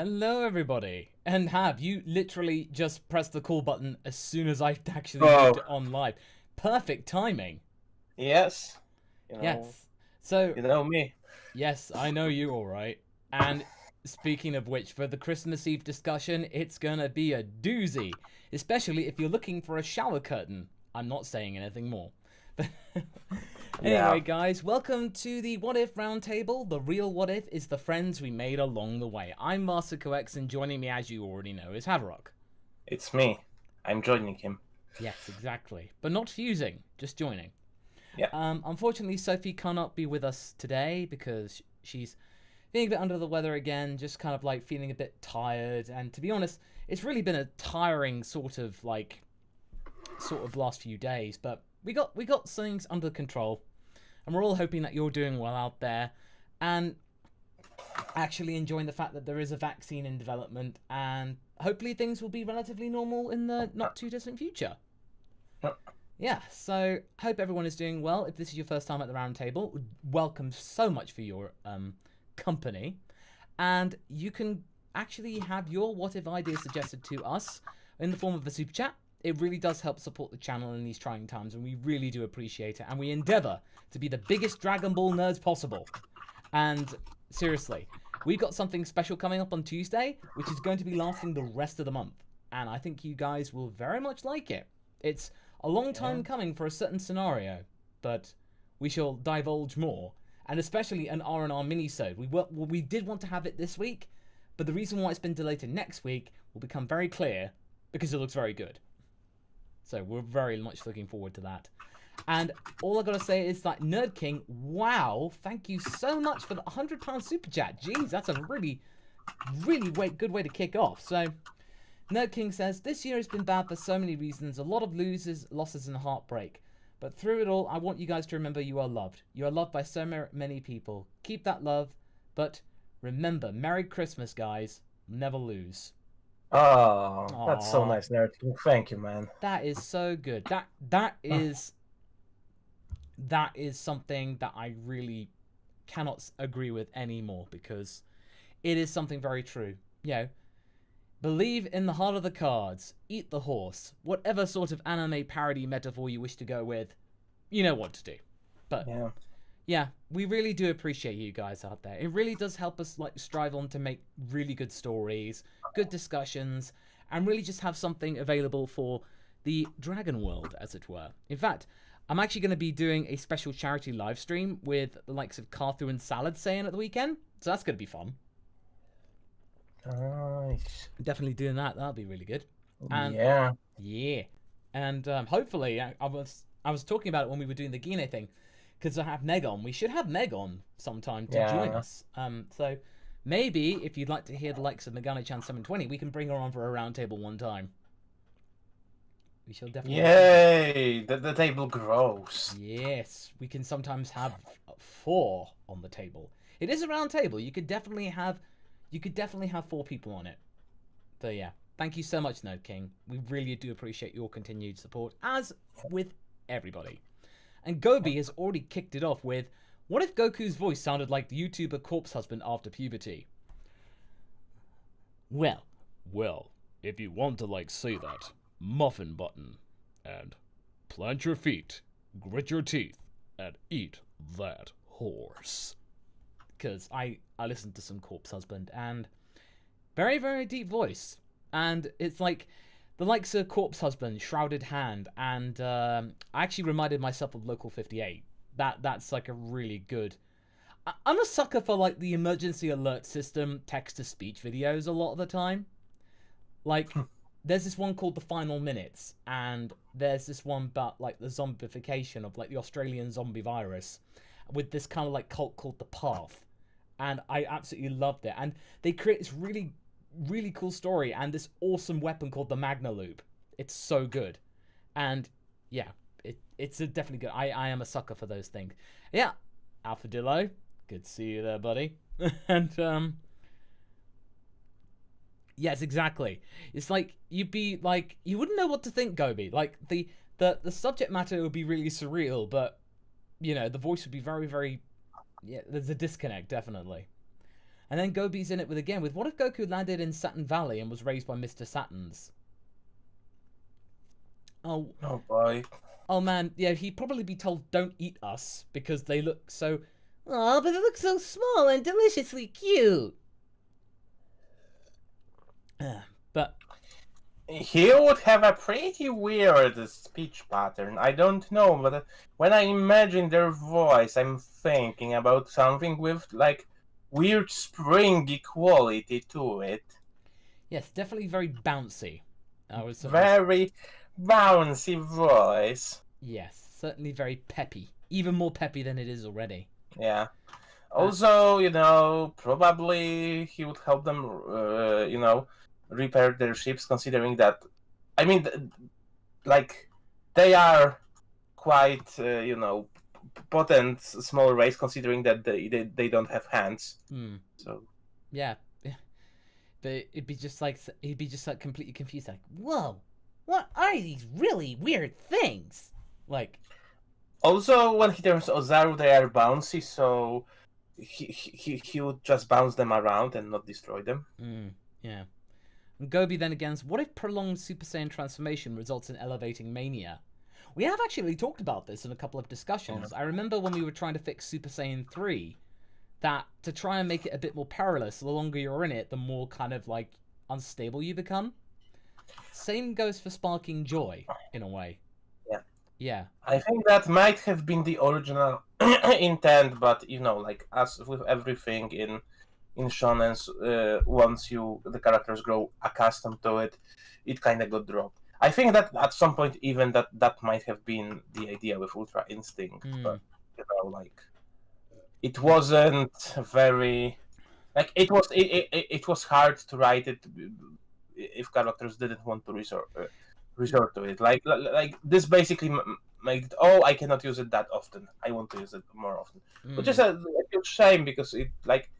Hello, everybody. And you literally just pressed the call button as soon as I actually moved it on live. Perfect timing. Yes. Yes. So, You know me. yes, I know you all right. And speaking of which, for the Christmas Eve discussion, it's gonna be a doozy. Especially if you're looking for a shower curtain. I'm not saying anything more. Anyway, guys, welcome to the What If Roundtable. The real what if is the friends we made along the way. I'm MasakoX, and joining me, as you already know, is Haverock. It's me. I'm joining him. Yes, exactly. But not fusing, just joining. Yeah. Unfortunately, Sophie cannot be with us today because she's feeling a bit under the weather again, just kind of like feeling a bit tired. And to be honest, it's really been a tiring sort of last few days. But we got things under control, and we're all hoping that you're doing well out there, and actually enjoying the fact that there is a vaccine in development, and hopefully things will be relatively normal in the not too distant future. Yeah, so hope everyone is doing well. If this is your first time at the round table, welcome so much for your company. And you can actually have your what if ideas suggested to us in the form of a super chat. It really does help support the channel in these trying times, and we really do appreciate it. And we endeavor to be the biggest Dragon Ball nerds possible. And seriously, we've got something special coming up on Tuesday, which is going to be lasting the rest of the month. And I think you guys will very much like it. It's a long time coming for a certain scenario, but we shall divulge more. And especially an R&R mini-sode. We did want to have it this week, but the reason why it's been delayed to next week will become very clear because it looks very good. So we're very much looking forward to that. And all I gotta say is that Nerd King, wow, thank you so much for the £100 super chat. Jeez, that's a really good way to kick off. So Nerd King says, this year has been bad for so many reasons, a lot of losses and heartbreak. But through it all, I want you guys to remember you are loved. You are loved by so many people. Keep that love, but remember, Merry Christmas, guys. Never lose. Oh, that's so nice, Nerd. Thank you, man. That is so good. That is something that I really cannot agree with anymore, because it is something very true. You know, believe in the heart of the cards, eat the horse, whatever sort of anime parody metaphor you wish to go with, you know what to do. But yeah, we really do appreciate you guys out there. It really does help us strive on to make really good stories, good discussions, and really just have something available for the Dragon world, as it were. In fact, I'm actually going to be doing a special charity live stream with the likes of Carthu and Salad saying at the weekend, so that's going to be fun. Nice. Definitely doing that. That'll be really good. And, yeah. And hopefully, I was talking about it when we were doing the Gine thing, because I have Meg on. We should have Meg on sometime to join us. So maybe if you'd like to hear the likes of Megane-chan 720, we can bring her on for a round table one time. We shall definitely. Yay! The table grows. Yes, we can sometimes have 4 on the table. It is a round table. You could definitely have 4 people on it. So yeah, thank you so much, Nerd King. We really do appreciate your continued support, as with everybody. And Gobi has already kicked it off with, what if Goku's voice sounded like the YouTuber Corpse Husband after puberty? Well, if you want to say that, muffin button, and plant your feet, grit your teeth, and eat that horse. Because I listened to some Corpse Husband, and very, very deep voice. And it's like the likes of Corpse Husband, Shrouded Hand, and I actually reminded myself of Local 58. That's like a really good. I'm a sucker for the emergency alert system text-to-speech videos a lot of the time. There's this one called The Final Minutes, and there's this one about the zombification of the Australian zombie virus, with this kind of cult called The Path, and I absolutely loved it. And they create this really, really cool story and this awesome weapon called the Magna Loop. It's so good, and yeah, it's definitely good. I am a sucker for those things. Yeah, Alphadillo, good to see you there, buddy. And yes, exactly. It's you'd be you wouldn't know what to think, Gobi. The subject matter would be really surreal, but you know, the voice would be very, very, yeah, there's a disconnect, definitely. And then Gobi's in it with what if Goku landed in Saturn Valley and was raised by Mr. Saturns? Oh boy. Oh man, yeah, he'd probably be told don't eat us because they look so... Oh, but they look so small and deliciously cute. But... He would have a pretty weird speech pattern. I don't know, but when I imagine their voice, I'm thinking about something with, like, weird springy quality to it. Yes, definitely very bouncy. Very bouncy voice. Yes, certainly very peppy. Even more peppy than it is already. Yeah. Also, probably he would help them, repair their ships, considering that, I mean, like, they are quite, potent small race, considering that they don't have hands. So yeah, but he'd be just like completely confused, like, whoa, what are these really weird things? Like, also when he turns Ozaru, they are bouncy, so he would just bounce them around and not destroy them. Yeah. And Gobi then again, what if prolonged Super Saiyan transformation results in elevating mania? We have actually talked about this in a couple of discussions. I remember when we were trying to fix Super Saiyan 3, that to try and make it a bit more perilous, the longer you're in it, the more kind of like unstable you become. Same goes for Sparking Joy, in a way. Yeah. I think that might have been the original intent, but like as with everything in shonens, once the characters grow accustomed to it, it kind of got dropped. I think that at some point even that might have been the idea with Ultra Instinct, but like it wasn't very like it was hard to write it if characters didn't want to resort to it. Like this basically made it. Oh, I cannot use it that often. I want to use it more often, which is a huge shame because it like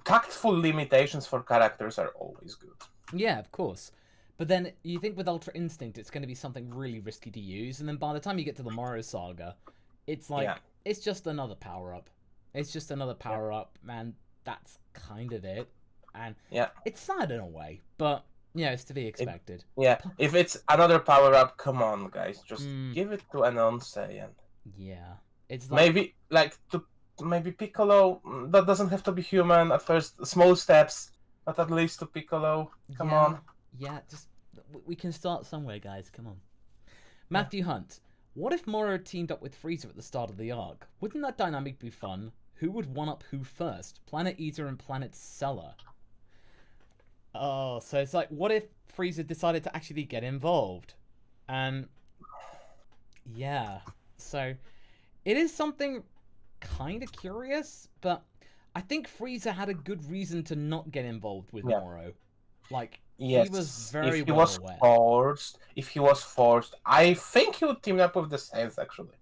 tactful limitations for characters are always good. Yeah, of course. But then you think with Ultra Instinct, it's going to be something really risky to use, and then by the time you get to the Moro Saga, it's like it's just another power up. It's just another power up, and that's kind of it. And it's sad in a way, but it's to be expected. If it's another power up, come on, guys, just give it to an non-Saiyan. Yeah, it's like... maybe Piccolo. That doesn't have to be human at first. Small steps, but at least to Piccolo. Come on. Yeah, just we can start somewhere, guys. Come on. Matthew Hunt. What if Moro teamed up with Frieza at the start of the arc? Wouldn't that dynamic be fun? Who would one-up who first? Planet Eater and Planet Seller. Oh, so it's like, what if Frieza decided to actually get involved? And yeah, so it is something kind of curious, but I think Frieza had a good reason to not get involved with Moro. Like, he was very well aware. If he was forced, I think he would team up with the Saiyans, actually.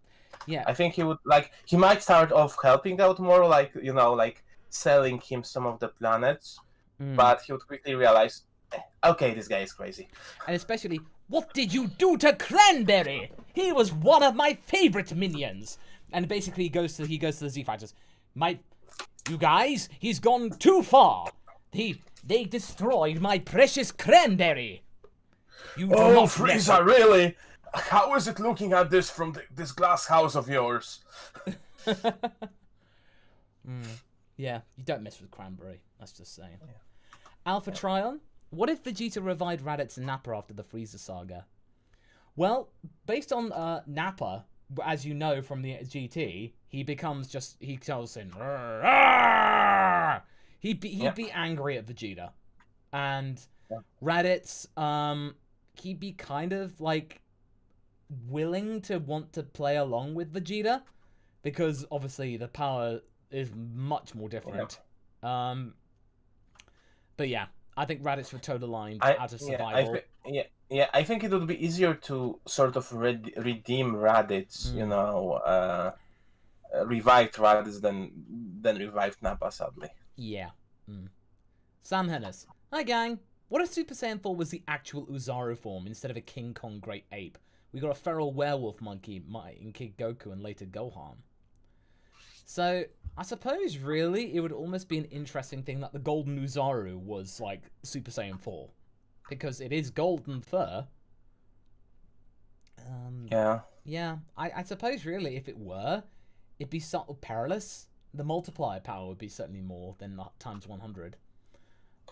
Yeah. I think he would, he might start off helping out more, like selling him some of the planets, but he would quickly realize, okay, this guy is crazy. And especially, what did you do to Cranberry? He was one of my favorite minions. And basically, he goes to the Z Fighters. You guys, he's gone too far. They destroyed my precious Cranberry. Frieza, really? How is it looking at this from this glass house of yours? Yeah, you don't mess with Cranberry. That's just saying. Yeah. Alpha Trion, what if Vegeta revived Raditz and Nappa after the Frieza saga? Well, based on Nappa, as you know from the GT, he tells him, he'd be angry at Vegeta, and Raditz, he'd be kind of like willing to want to play along with Vegeta, because obviously the power is much more different. But yeah, I think Raditz would toe the line out of survival. I think it would be easier to sort of redeem Raditz, revived Raditz than revived Nappa, sadly. Yeah. Sam Hennis. Hi, gang. What if Super Saiyan 4 was the actual Uzaru form instead of a King Kong Great Ape? We got a feral werewolf monkey in Kid Goku and later Gohan. So I suppose really it would almost be an interesting thing that the Golden Uzaru was like Super Saiyan 4. Because it is golden fur. Yeah. Yeah, I suppose really if it were, it'd be sort of perilous. The multiplier power would be certainly more than times 100.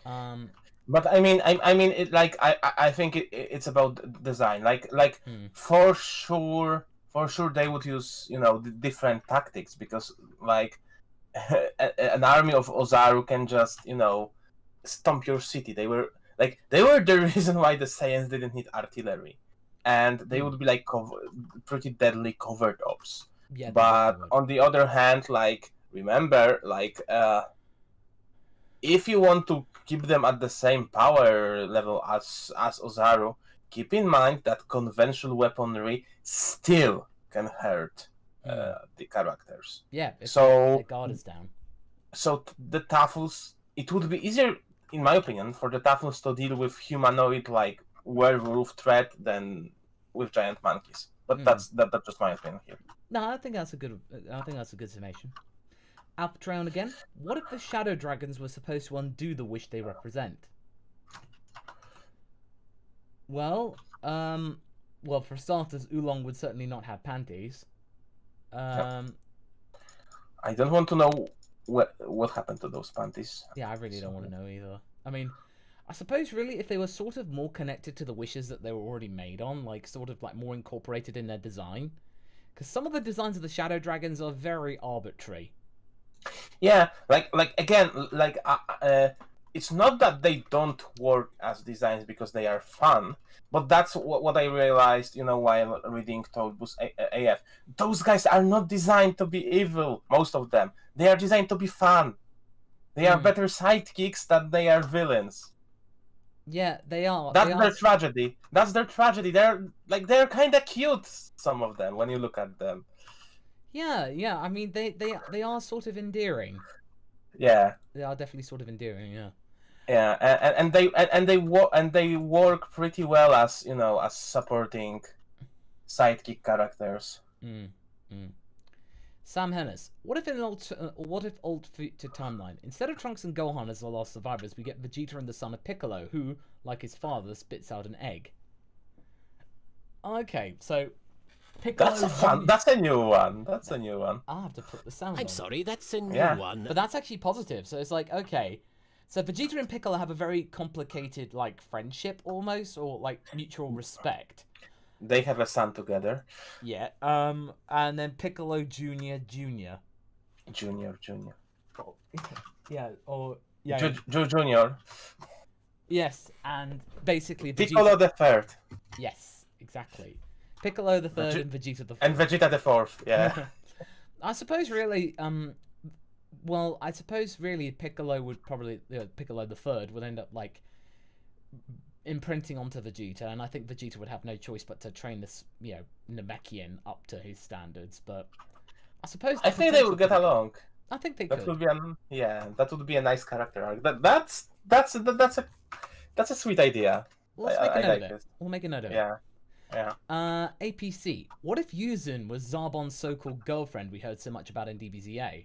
But I mean, it like I think it's about design. Like for sure they would use different tactics because like an army of Ozaru can just stomp your city. They were the reason why the Saiyans didn't need artillery, and they would be like pretty deadly covert ops. Yeah, they But definitely would. on the other hand, like remember, like if you want to keep them at the same power level as Ozaru, keep in mind that conventional weaponry still can hurt the characters. Yeah, if So their guard is down. so the Tafus, it would be easier, in my opinion, for the Tafus to deal with humanoid like werewolf threat than with giant monkeys. But that's just my opinion here. No, I think that's a good summation. Alphatron again. What if the Shadow Dragons were supposed to undo the wish they represent? Well, for starters, Oolong would certainly not have panties. I don't want to know what happened to those panties. Yeah, I really don't want to know either. I mean, I suppose really if they were sort of more connected to the wishes that they were already made on, like sort of like more incorporated in their design, because some of the designs of the Shadow Dragons are very arbitrary. Yeah, like again, like it's not that they don't work as designs because they are fun, but that's what I realized, while reading Toadbus AF. Those guys are not designed to be evil, most of them. They are designed to be fun. They are better sidekicks than they are villains. Yeah, they are. That's their tragedy. That's their tragedy. They're kind of cute, some of them, when you look at them. Yeah. I mean, they are sort of endearing. Yeah. They are definitely sort of endearing. Yeah. Yeah, and they work pretty well as as supporting sidekick characters. Sam Hennis, what if Old Future Timeline, instead of Trunks and Gohan as the last survivors, we get Vegeta and the son of Piccolo, who, like his father, spits out an egg? Okay, so Piccolo. That's a new one. That's a new one. I'll have to put the sound on. I'm sorry, that's a new one. But that's actually positive. So it's like, okay, so Vegeta and Piccolo have a very complicated like friendship almost, or like mutual respect. They have a son together. Yeah. And then Piccolo Junior. Junior. Oh, yeah. Or Junior. Yes, and basically Vegeta... Piccolo the third. Yes, exactly. Piccolo the third and Vegeta the fourth. And Vegeta the fourth. Yeah. I suppose really. Well, I suppose really Piccolo would probably Piccolo the third would end up like imprinting onto Vegeta, and I think Vegeta would have no choice but to train this, Namekian up to his standards. But I suppose I think they would get along. I think they that could. Would be that would be a nice character arc. That's a sweet idea. Well, let's make a note of it. We'll make a note of it. Yeah. APC. What if Yuzun was Zarbon's so-called girlfriend we heard so much about in DBZA?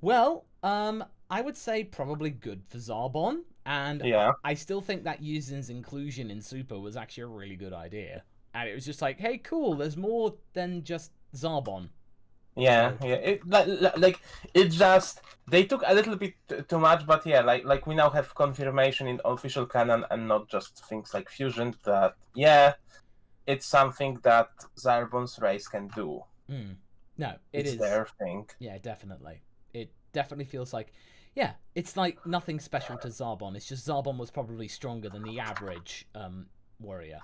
Well, I would say probably good for Zarbon, and I still think that Yuzun's inclusion in Super was actually a really good idea. And it was just like, hey, cool, there's more than just Zarbon. Yeah. It just they took a little bit too much, but like we now have confirmation in official canon and not just things like fusion that it's something that Zarbon's race can do. No, it's their thing. Yeah, definitely. It definitely feels like, it's like nothing special to Zarbon. It's just Zarbon was probably stronger than the average warrior.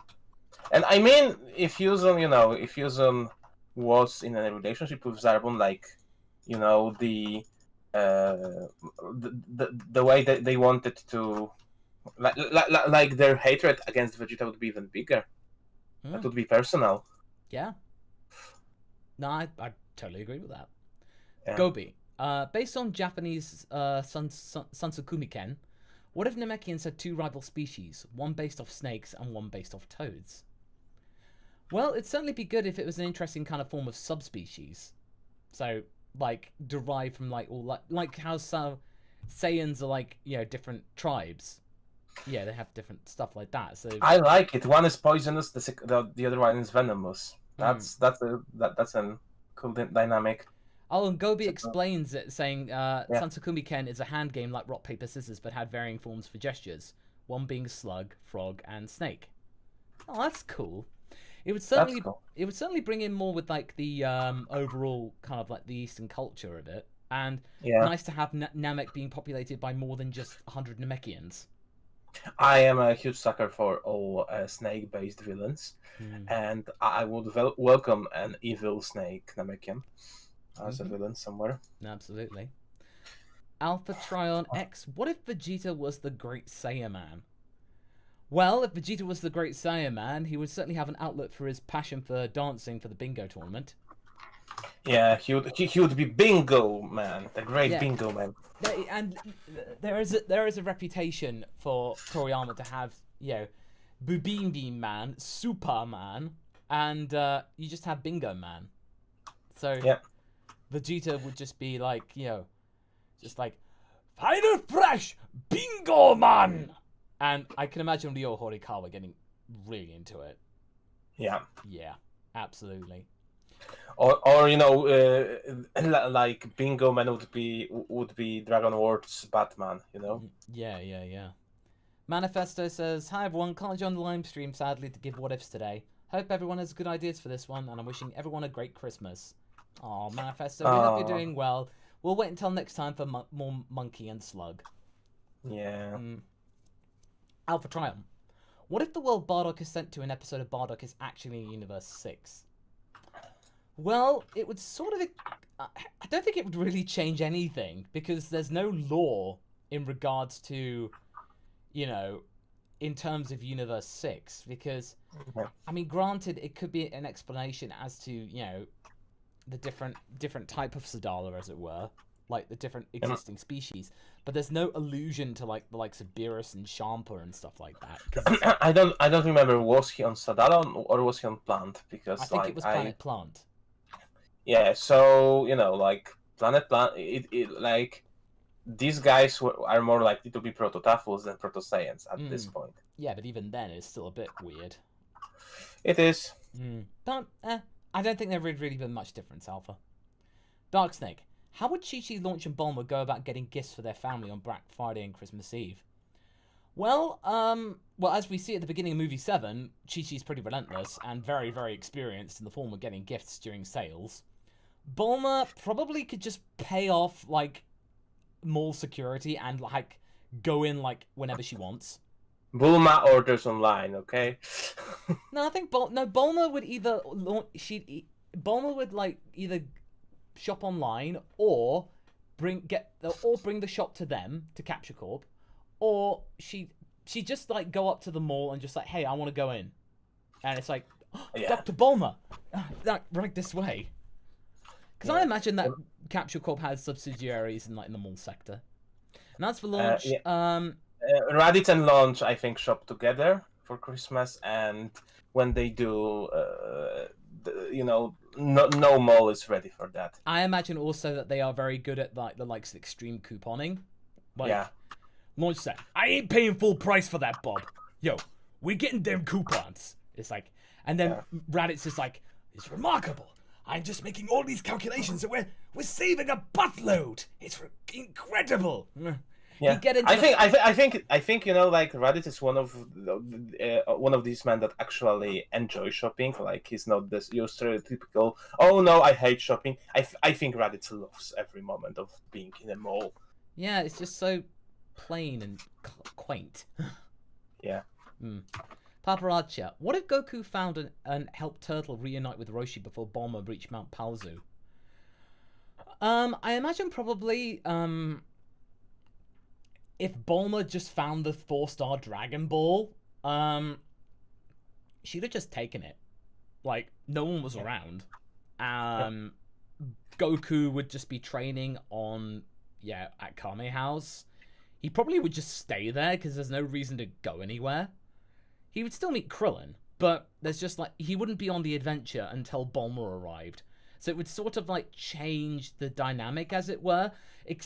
And I mean, if Yuzun was in a relationship with Zarbon, like, the way that they wanted to, like their hatred against Vegeta would be even bigger. That would be personal. Yeah. No, I totally agree with that. Yeah. Gobi. Based on Japanese Sansukumi-ken, what if Namekians had two rival species, one based off snakes and one based off toads? Well, it'd certainly be good if it was an interesting kind of form of subspecies. So, like derived from like all like how some Saiyans are like different tribes. Yeah, they have different stuff like that. So I like it. One is poisonous, the other one is venomous. That's a cool dynamic. Oh, and Gobi explains it, saying Yeah. Sansokumi Ken is a hand game like rock, paper, scissors, but had varying forms for gestures. One being slug, frog, and snake. Oh, that's cool. It would certainly bring in more with like the overall kind of like the Eastern culture of it, and nice to have Namek being populated by more than just 100 Namekians. I am a huge sucker for all snake-based villains, and I would welcome an evil snake Namekian as a villain somewhere. Absolutely. Alpha Trion X. What if Vegeta was the Great Saiyaman? Well, if Vegeta was the Great Saiyaman, he would certainly have an outlet for his passion for dancing for the bingo tournament. Yeah, he would be Bingo Man, the Great Bingo Man. And there is a reputation for Toriyama to have, Bubimbi Man, Superman, and you just have Bingo Man. So Vegeta would just be like, just like, Final Fresh Bingo Man! And I can imagine Ryo Horikawa getting really into it. Yeah. Yeah, absolutely. Or like Bingo Man would be Dragon Ward's Batman, Yeah. Manifesto says, "Hi everyone, can't join the live stream sadly to give what ifs today. Hope everyone has good ideas for this one, and I'm wishing everyone a great Christmas." Oh, Manifesto, we hope you're doing well. We'll wait until next time for more Monkey and Slug. Yeah. Alpha Triumph. What if the world Bardock is sent to an episode of Bardock is actually in Universe 6? Well, it would sort of... I don't think it would really change anything, because there's no law in regards to, in terms of Universe 6, because, I mean, granted, it could be an explanation as to, the different type of Sadala, as it were, like the different existing species, but there's no allusion to like the likes of Beerus and Champa and stuff like that. I don't remember, was he on Sadala or was he on Plant? Because I think it was Planet Plant. Yeah, so like Planet Plant, it like these guys are more likely to be Proto-Taphos than Proto-Saiyans at this point. Yeah, but even then, it's still a bit weird. It is. But I don't think there would really been much difference, Alpha. Dark Snake. How would Chi-Chi, Launch, and Bulma go about getting gifts for their family on Black Friday and Christmas Eve? Well, as we see at the beginning of movie 7, Chi-Chi's pretty relentless and very, very experienced in the form of getting gifts during sales. Bulma probably could just pay off, like, mall security and, like, go in, like, whenever she wants. Bulma orders online, okay? No, I think Bulma would either Bulma would like either shop online or bring the shop to them to Capture Corp, or she just like go up to the mall and just like, hey, I want to go in, and it's like, Dr. Bulma, right this way, because I imagine that Capture Corp has subsidiaries in the mall sector, and that's for Launch. Raditz and Launch, I think, shop together for Christmas, and when they do, no mall is ready for that. I imagine also that they are very good at the likes of extreme couponing. Launch said, "I ain't paying full price for that, Bob. Yo, we getting them coupons." It's like, and then Raditz is like, "It's remarkable. I'm just making all these calculations, and we're saving a buttload. It's incredible." Yeah, I think like Raditz is one of these men that actually enjoy shopping. Like, he's not your stereotypical, "Oh no, I hate shopping." I think Raditz loves every moment of being in a mall. Yeah, it's just so plain and quaint. Yeah. Paparazzi. What if Goku found and helped Turtle reunite with Roshi before Bulma reached Mount Paozu? I imagine probably if Bulma just found the 4-star Dragon Ball, she'd have just taken it. Like, no one was around. Goku would just be training at Kame House. He probably would just stay there because there's no reason to go anywhere. He would still meet Krillin, but there's just he wouldn't be on the adventure until Bulma arrived. So it would sort of like change the dynamic, as it were.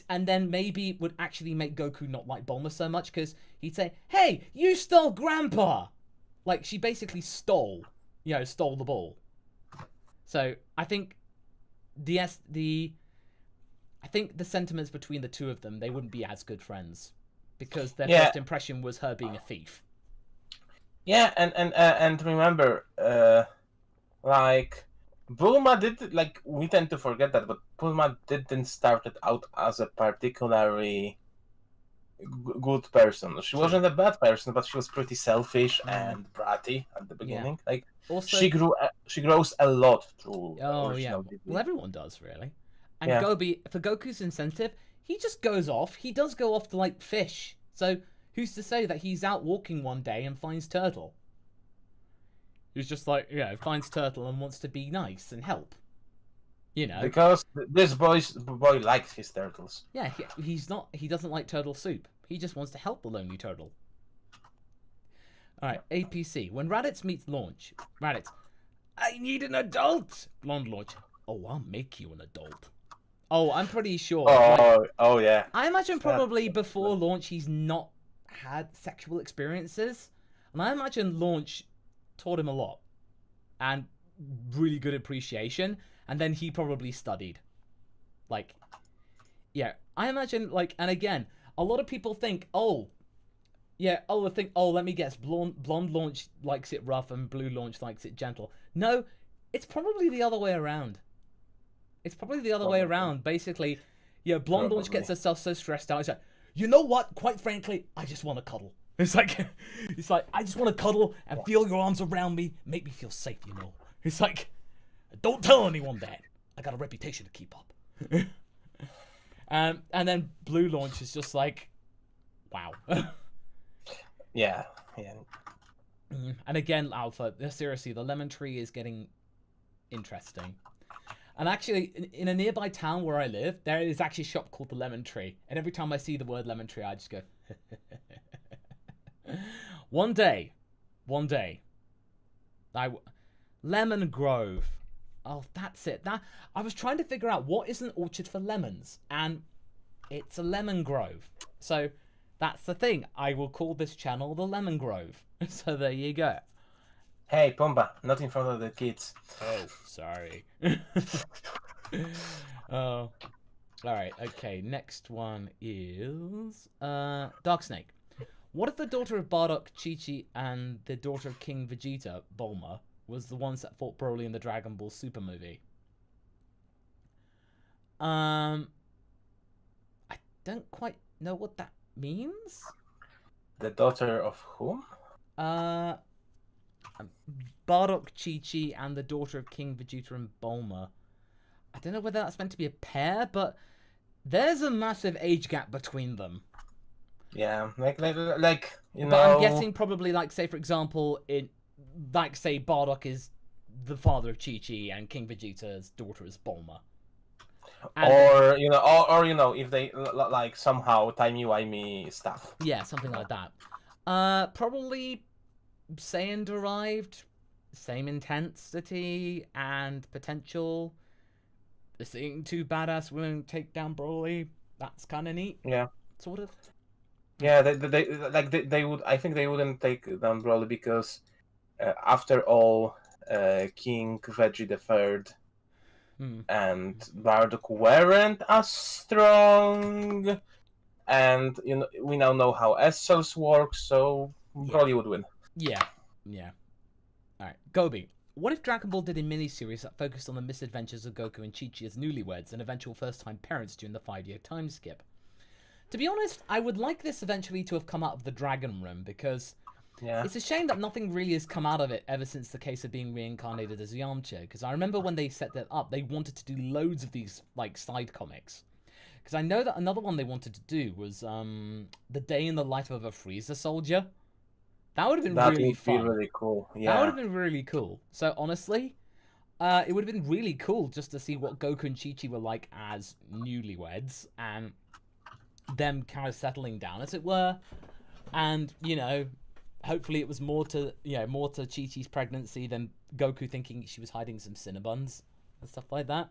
And then maybe it would actually make Goku not like Bulma so much, because he'd say, "Hey, you stole Grandpa!" Like, she basically stole the ball. So I think the sentiments between the two of them, they wouldn't be as good friends, because their first impression was her being a thief. Yeah, and remember, like, Bulma did, like, we tend to forget that, but Bulma didn't start it out as a particularly good person. She wasn't a bad person, but she was pretty selfish and bratty at the beginning. Like, Also, she grows a lot through original DVD. Well, everyone does, really. And for Goku's incentive, he just goes off. He does go off to, like, fish. So who's to say that he's out walking one day and finds Turtle? He's just like, finds Turtle and wants to be nice and help. Because this boy likes his turtles. Yeah, he doesn't like turtle soup. He just wants to help the lonely turtle. Alright, APC. When Raditz meets Launch. Raditz, I need an adult! Blonde Launch, oh, I'll make you an adult. Oh, I'm pretty sure. Oh yeah. I imagine probably before Launch he's not had sexual experiences. And I imagine Launch taught him a lot. And really good appreciation. And then he probably studied. Like, yeah. I imagine, like, and again, a lot of people think, let me guess, blonde Launch likes it rough and blue Launch likes it gentle. No, it's probably the other way around. Basically, blonde Launch gets herself so stressed out. It's like, you know what? Quite frankly, I just want to cuddle. It's like, I just want to cuddle and feel your arms around me, make me feel safe, It's like, don't tell anyone that. I got a reputation to keep up. And then blue Launch is just like, wow. Yeah. And again, Alpha, seriously, the lemon tree is getting interesting. And actually, in a nearby town where I live, there is actually a shop called the Lemon Tree. And every time I see the word lemon tree, I just go, One day, Lemon Grove. Oh, that's it. I was trying to figure out what is an orchard for lemons, and it's a lemon grove. So that's the thing. I will call this channel the Lemon Grove. So there you go. Hey, Pumba, not in front of the kids. Oh, sorry. Oh. Alright, okay. Next one is Dark Snake. What if the daughter of Bardock, Chi-Chi, and the daughter of King Vegeta, Bulma, was the ones that fought Broly in the Dragon Ball Super movie? I don't quite know what that means. The daughter of whom? Bardock, Chi-Chi, and the daughter of King Vegeta and Bulma. I don't know whether that's meant to be a pair, but there's a massive age gap between them. Yeah, like you know. But I'm guessing probably, like, say for example, say Bardock is the father of Chi-Chi and King Vegeta's daughter is Bulma. And or if they like somehow timey-wimey stuff. Yeah, something like that. Probably Saiyan derived, same intensity and potential. Seeing two badass women take down Broly, that's kind of neat. Yeah, sort of. Yeah, they would. I think they wouldn't take down Broly because, after all, King Veggie the Third and Bardock weren't as strong, and we now know how S-cells work, so Broly would win. Yeah. All right, Gobi. What if Dragon Ball did a miniseries that focused on the misadventures of Goku and Chi-Chi as newlyweds and eventual first-time parents during the 5-year time skip? To be honest, I would like this eventually to have come out of the Dragon Room, because it's a shame that nothing really has come out of it ever since the case of being reincarnated as Yamcha, because I remember when they set that up, they wanted to do loads of these, like, side comics. Because I know that another one they wanted to do was The Day in the Life of a Frieza Soldier. That would have been really fun. That would be really cool. Yeah. That would have been really cool. So honestly, it would have been really cool just to see what Goku and Chi-Chi were like as newlyweds and them kind of settling down, as it were. And hopefully it was more to Chi-Chi's pregnancy than Goku thinking she was hiding some Cinnabuns. and stuff like that.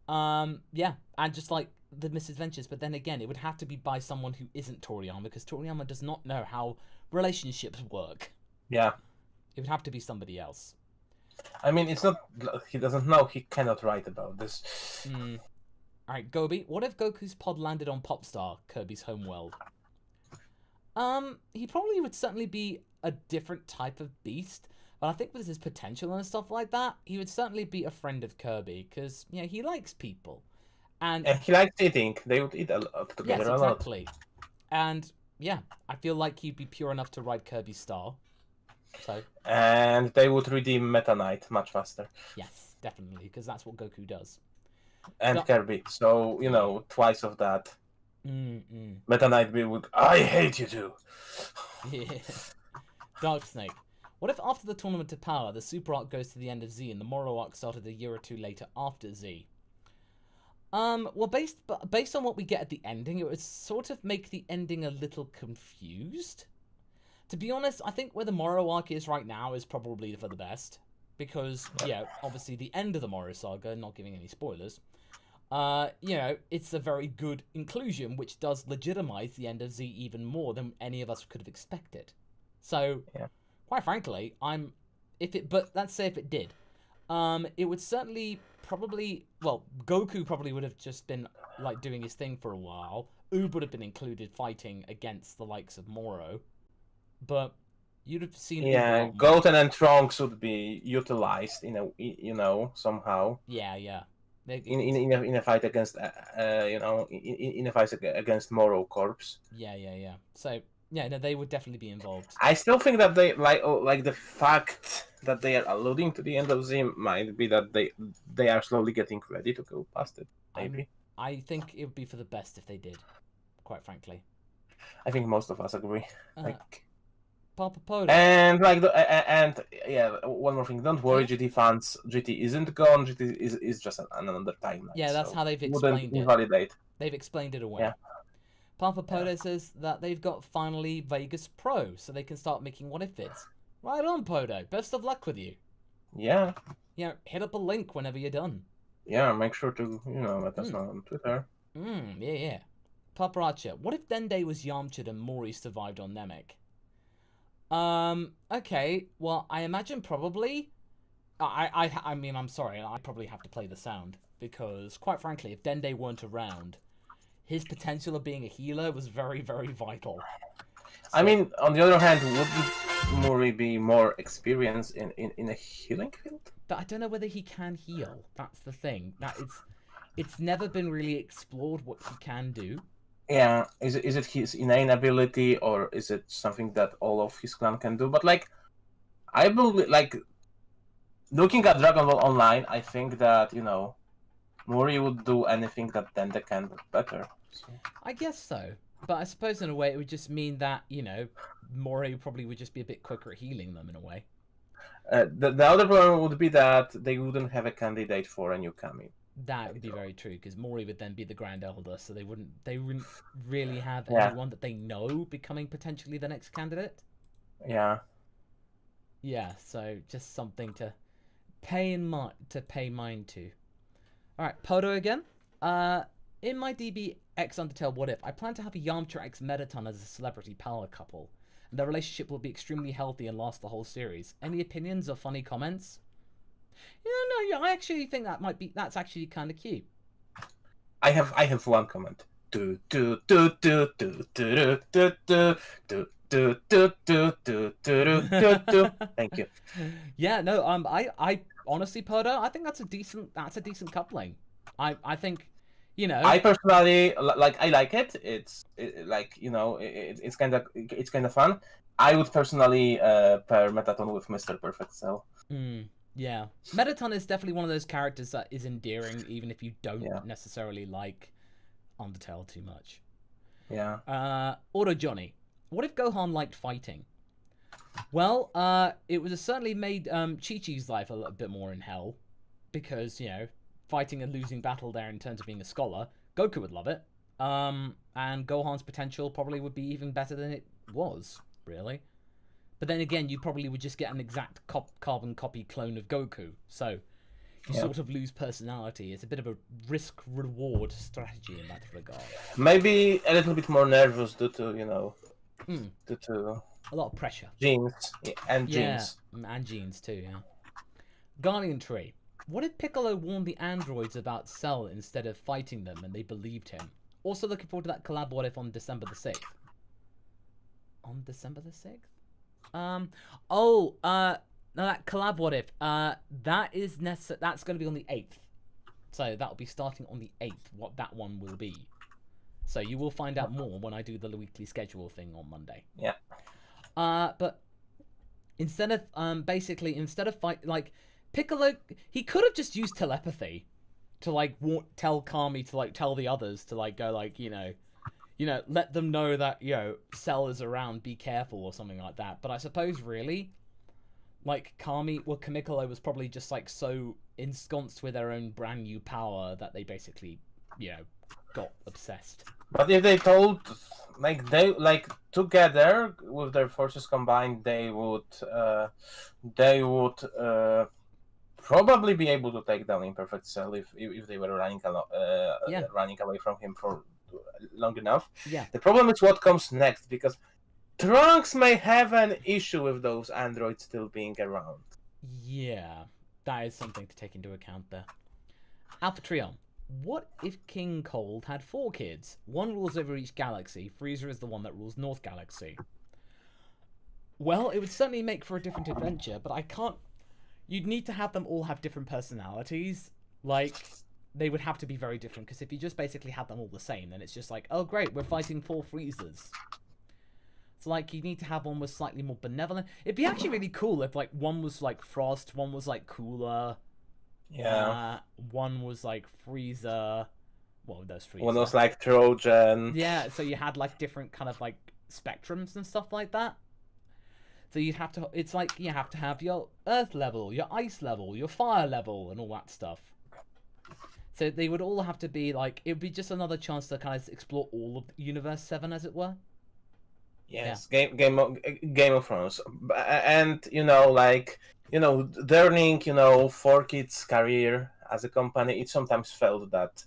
Yeah, and just like the misadventures, but then again, it would have to be by someone who isn't Toriyama, because Toriyama does not know how relationships work. Yeah. It would have to be somebody else. I mean, it's not. He doesn't know. He cannot write about this. Alright, Gobi, what if Goku's pod landed on Popstar, Kirby's homeworld? He probably would certainly be a different type of beast, but I think with his potential and stuff like that, he would certainly be a friend of Kirby, because, you know, he likes people. And he likes eating. They would eat a lot together. yes, exactly. And, yeah, I feel like he'd be pure enough to ride Kirby's star. So. And they would redeem Meta Knight much faster. Yes, definitely, because that's what Goku does. And Kirby. So, you know, twice of that. Mm-mm. Meta Knight would, I hate you too. Yeah. Dark Snake. What if after the Tournament of Power, the Super Arc goes to the end of Z and the Moro Arc started a year or two later after Z? Well, based on what we get at the ending, it would sort of make the ending a little confused. To be honest, I think where the Moro Arc is right now is probably for the best. Because, yeah, obviously the end of the Moro Saga, not giving any spoilers, you know, it's a very good inclusion, which does legitimize the end of Z even more than any of us could have expected. So, quite frankly, but let's say if it did, it would certainly probably, well, Goku probably would have just been, like, doing his thing for a while. Oob would have been included fighting against the likes of Moro, but you'd have seen... Yeah, Goten and Trunks would be utilized, somehow. Yeah. In a fight against, in a fight against Moro Corps. Yeah. So, yeah, no, they would definitely be involved. I still think that they like the fact that they are alluding to the end of Z might be that they are slowly getting ready to go past it. Maybe. I think it would be for the best if they did. Quite frankly. I think most of us agree. Papa Poda. And one more thing. Don't worry, GT fans. GT isn't gone. GT is just another timeline. Yeah, that's how they've explained it. Invalidate. They've explained it away. Yeah. Papa Poda says that they've got finally Vegas Pro, so they can start making what if vids. Right on, Podo. Best of luck with you. Yeah. You know, hit up a link whenever you're done. Yeah, make sure to let us know on Twitter. Yeah. Paparazzi, what if Dende was Yamcha and Mori survived on Namek? Okay, well, I imagine probably... I mean, I'm sorry, I probably have to play the sound, because, quite frankly, if Dende weren't around, his potential of being a healer was very, very vital. So, I mean, on the other hand, wouldn't Mori be more experienced in a healing field? But I don't know whether he can heal, that's the thing. It's never been really explored what he can do. Yeah, is it his innate ability, or is it something that all of his clan can do? But I believe, looking at Dragon Ball Online, I think that Mori would do anything that Dende can, but better. So. I guess so, but I suppose in a way it would just mean that Mori probably would just be a bit quicker at healing them in a way. The other problem would be that they wouldn't have a candidate for a new Kami. That would be very true, because Mori would then be the Grand Elder, so they wouldn't really have anyone that they know becoming potentially the next candidate. Yeah. Yeah, so just something to pay mind to. All right, Podo again. In my DB X Undertale What If, I plan to have a Yamcha X Mettaton as a celebrity power couple, and their relationship will be extremely healthy and last the whole series. Any opinions or funny comments? No, I actually think that's actually kind of cute. I have one comment. Thank you. Yeah, no, I honestly, Podo, I think that's a decent coupling. I think, I personally I like it. It's kind of fun. I would personally pair Mettaton with Mr. Perfect Cell. Yeah, Mettaton is definitely one of those characters that is endearing, even if you don't necessarily like Undertale too much. Yeah. Auto Johnny, what if Gohan liked fighting? Well, it would have certainly made Chi-Chi's life a little bit more in hell, because fighting a losing battle there in terms of being a scholar, Goku would love it. And Gohan's potential probably would be even better than it was, really. But then again, you probably would just get an exact carbon copy clone of Goku. So, you sort of lose personality. It's a bit of a risk-reward strategy in that regard. Maybe a little bit more nervous due to due to A lot of pressure. genes and genes. And genes too, yeah. Guardian Tree. What if Piccolo warned the androids about Cell instead of fighting them and they believed him? Also looking forward to that collab what if on December the 6th. On December the 6th? No, that collab what if, that's going to be on the 8th. So that'll be starting on the 8th, what that one will be. So you will find out more when I do the weekly schedule thing on Monday. Yeah. But instead of Piccolo, he could have just used telepathy to tell Kami to tell the others to go let them know that Cell is around, be careful or something like that. But I suppose really, Piccolo was probably just so ensconced with their own brand new power that they basically got obsessed. But if they told together with their forces combined, they would probably be able to take down Imperfect Cell if they were running away from him for long enough. Yeah. The problem is what comes next, because Trunks may have an issue with those androids still being around. Yeah, that is something to take into account there. Alpha Trion. What if King Cold had 4 kids? One rules over each galaxy. Frieza is the one that rules North Galaxy. Well, it would certainly make for a different adventure, but I can't... You'd need to have them all have different personalities. They would have to be very different, because if you just basically had them all the same, then it's just oh great, we're fighting 4 Friezas. It's you need to have one was slightly more benevolent. It'd be actually really cool if one was Frost, one was cooler. Yeah. One was Frieza. What were those Frieza? One was Trojan. Yeah, so you had different kind of spectrums and stuff like that. So you'd have to. It's you have to have your Earth level, your Ice level, your Fire level, and all that stuff. So they would all have to be it would be just another chance to kind of explore all of Universe 7, as it were. Yes, yeah. Game of Thrones, and during 4Kids career as a company, it sometimes felt that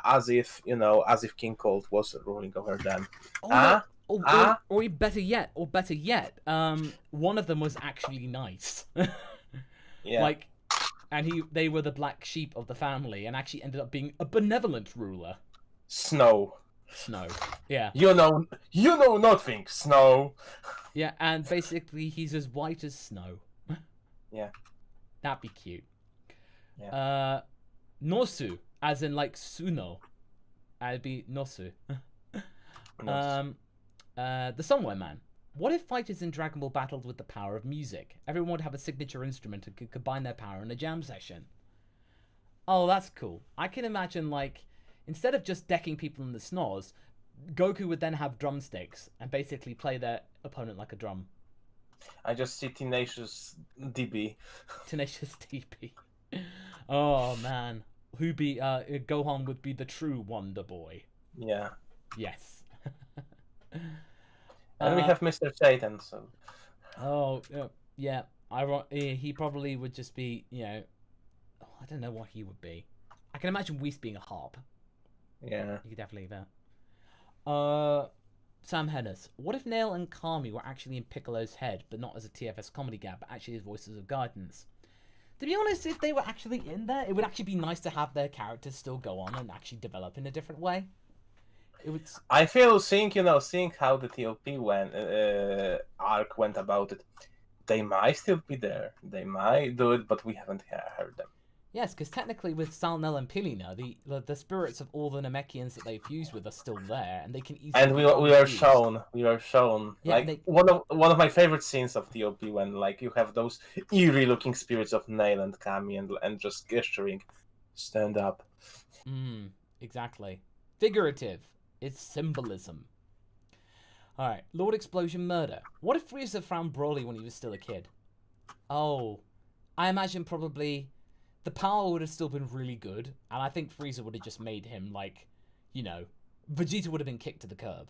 as if King Cold was ruling over them. Or better yet, one of them was actually nice. Yeah. And they were the black sheep of the family, and actually ended up being a benevolent ruler. Snow. Yeah. You know nothing, Snow. Yeah, and basically he's as white as snow. Yeah. That'd be cute. Yeah. Nosu, as in Suno. That'd be Nosu. The Somewhere Man. What if fighters in Dragon Ball battled with the power of music? Everyone would have a signature instrument and could combine their power in a jam session. Oh, that's cool. I can imagine, instead of just decking people in the snores, Goku would then have drumsticks and basically play their opponent like a drum. I just see Tenacious DB. Tenacious DB. Oh, man. Gohan would be the true Wonder Boy. Yeah. Yes. And we have Mr. Satan, so... Oh, yeah. He probably would just be, I don't know what he would be. I can imagine Whis being a harp. Yeah. You could definitely that. Sam Hennis. What if Nail and Kami were actually in Piccolo's head, but not as a TFS comedy gag, but actually as voices of guidance? To be honest, if they were actually in there, it would actually be nice to have their characters still go on and actually develop in a different way. I feel seeing how the TOP arc went about it, they might still be there. They might do it, but we haven't heard them. Yes, because technically with Salnel and Pilina, the spirits of all the Namekians that they fused with are still there, and they can easily. And we are shown. Yeah, one of my favorite scenes of TOP when you have those eerie looking spirits of Nail and Kami and just gesturing, stand up. Exactly. Figurative. It's symbolism. Alright, Lord Explosion Murder. What if Frieza found Broly when he was still a kid? Oh, I imagine probably the power would have still been really good, and I think Frieza would have just made him Vegeta would have been kicked to the curb.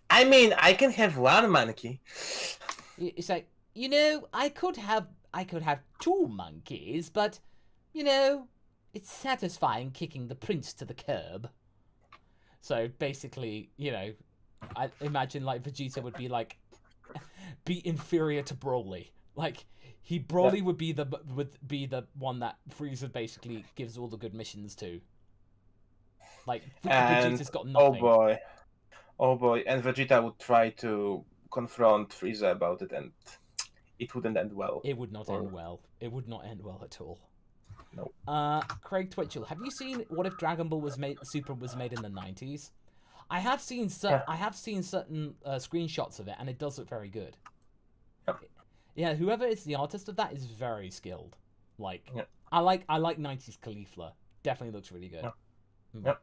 I mean, I can have one monkey. It's I could have 2 monkeys, but you know, it's satisfying kicking the prince to the curb. So basically, you know, I imagine like Vegeta would be like, be inferior to Broly. Like Broly would be the one that Frieza basically gives all the good missions to. Like Vegeta's got nothing. Oh boy, and Vegeta would try to confront Frieza about it, and it wouldn't end well. It would not end well. It would not end well at all. No. Craig Twitchell, have you seen What If Dragon Ball Super was made in the 90s? I have seen certain screenshots of it, and it does look very good. Yep. Yeah, whoever is the artist of that is very skilled. Like, yep. I like 90s Caulifla. Definitely looks really good. Yep.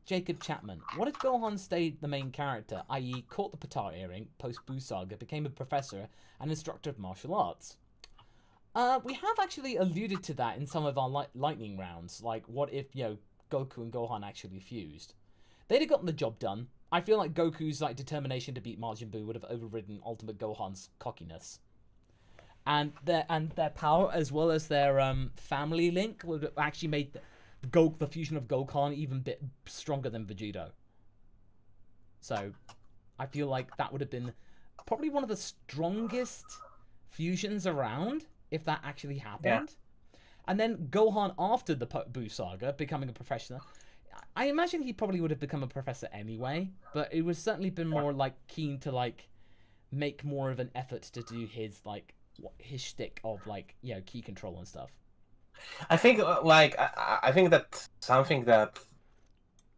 Jacob Chapman, what if Gohan stayed the main character, i.e. caught the Patar earring, post-Buu Saga, became a professor and instructor of martial arts? We have actually alluded to that in some of our lightning rounds. Like, what if, you know, Goku and Gohan actually fused? They'd have gotten the job done. I feel like Goku's like determination to beat Majin Buu would have overridden Ultimate Gohan's cockiness. And their power, as well as their family link, would have actually made the fusion of Gohan even a bit stronger than Vegito. So, I feel like that would have been probably one of the strongest fusions around, if that actually happened. Yeah. And then Gohan, after the Buu Saga, becoming a professor, I imagine he probably would have become a professor anyway, but it would certainly been more like keen to like make more of an effort to do his like his shtick of like, you know, key control and stuff. I think I think that something that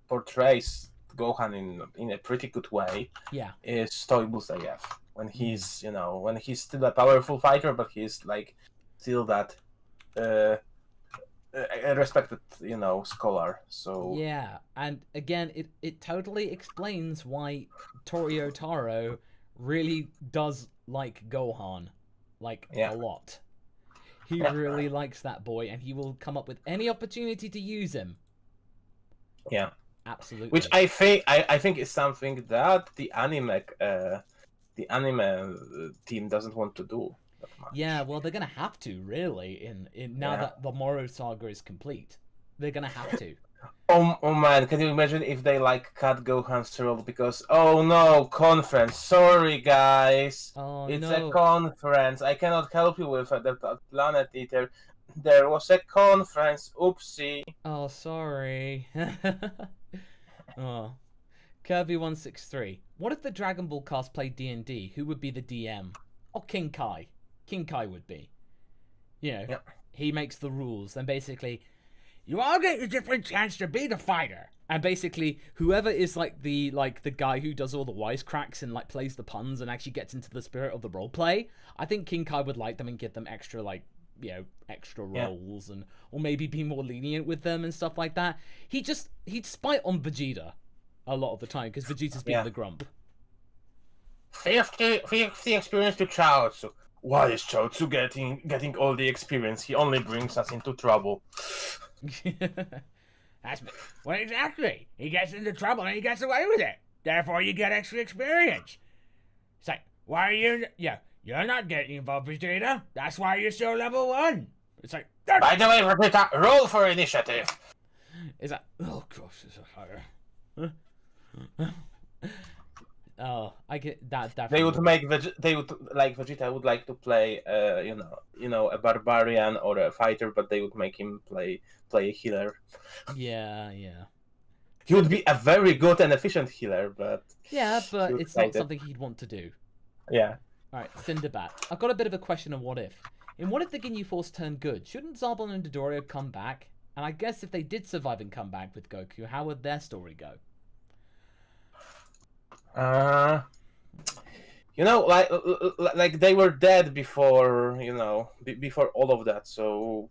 portrays Gohan in a pretty good way, yeah, is Stoichbul Zayev. When he's, you know, when he's still a powerful fighter, but he's like still that a respected, you know, scholar. So yeah, and again, it totally explains why Torio Taro really does like Gohan, like a lot. He really likes that boy, and he will come up with any opportunity to use him. Yeah, absolutely. Which I think is something that the anime team doesn't want to do that much. Yeah, well, they're gonna have to really in now that the Moro saga is complete. They're gonna have to. Oh man, can you imagine if they like cut Gohan's role because oh no, conference. Sorry guys, it's a conference. I cannot help you with the Planet Eater. There was a conference. Oopsie. Oh, sorry. Oh, Kirby163. What if the Dragon Ball cast played D&D? Who would be the DM? Or King Kai? King Kai would be. You know, he makes the rules, and basically, you all get a different chance to be the fighter. And basically, whoever is like the guy who does all the wisecracks and like plays the puns and actually gets into the spirit of the role play, I think King Kai would like them and give them extra like, you know, extra roles and or maybe be more lenient with them and stuff like that. He'd spite on Vegeta a lot of the time because Vegeta's being the grump. 50 experience to Chaozu. Why is Chaozu getting all the experience? He only brings us into trouble. Well, exactly. He gets into trouble and he gets away with it. Therefore, you get extra experience. It's like, why are you? Yeah, you're not getting involved, Vegeta. That's why you're still level 1. It's like. By the way, Vegeta, roll for initiative. Is that? Oh gosh, it's a fire. Oh, I get that. They would Vegeta would like to play, you know, a barbarian or a fighter, but they would make him play a healer. Yeah. He would be a very good and efficient healer, but but it's not something he'd want to do. Yeah. All right, Cinderbat. I've got a bit of a question on What If. In What If the Ginyu Force turned good? Shouldn't Zarbon and Dodoria come back? And I guess if they did survive and come back with Goku, how would their story go? You know, like they were dead before, you know, before all of that. So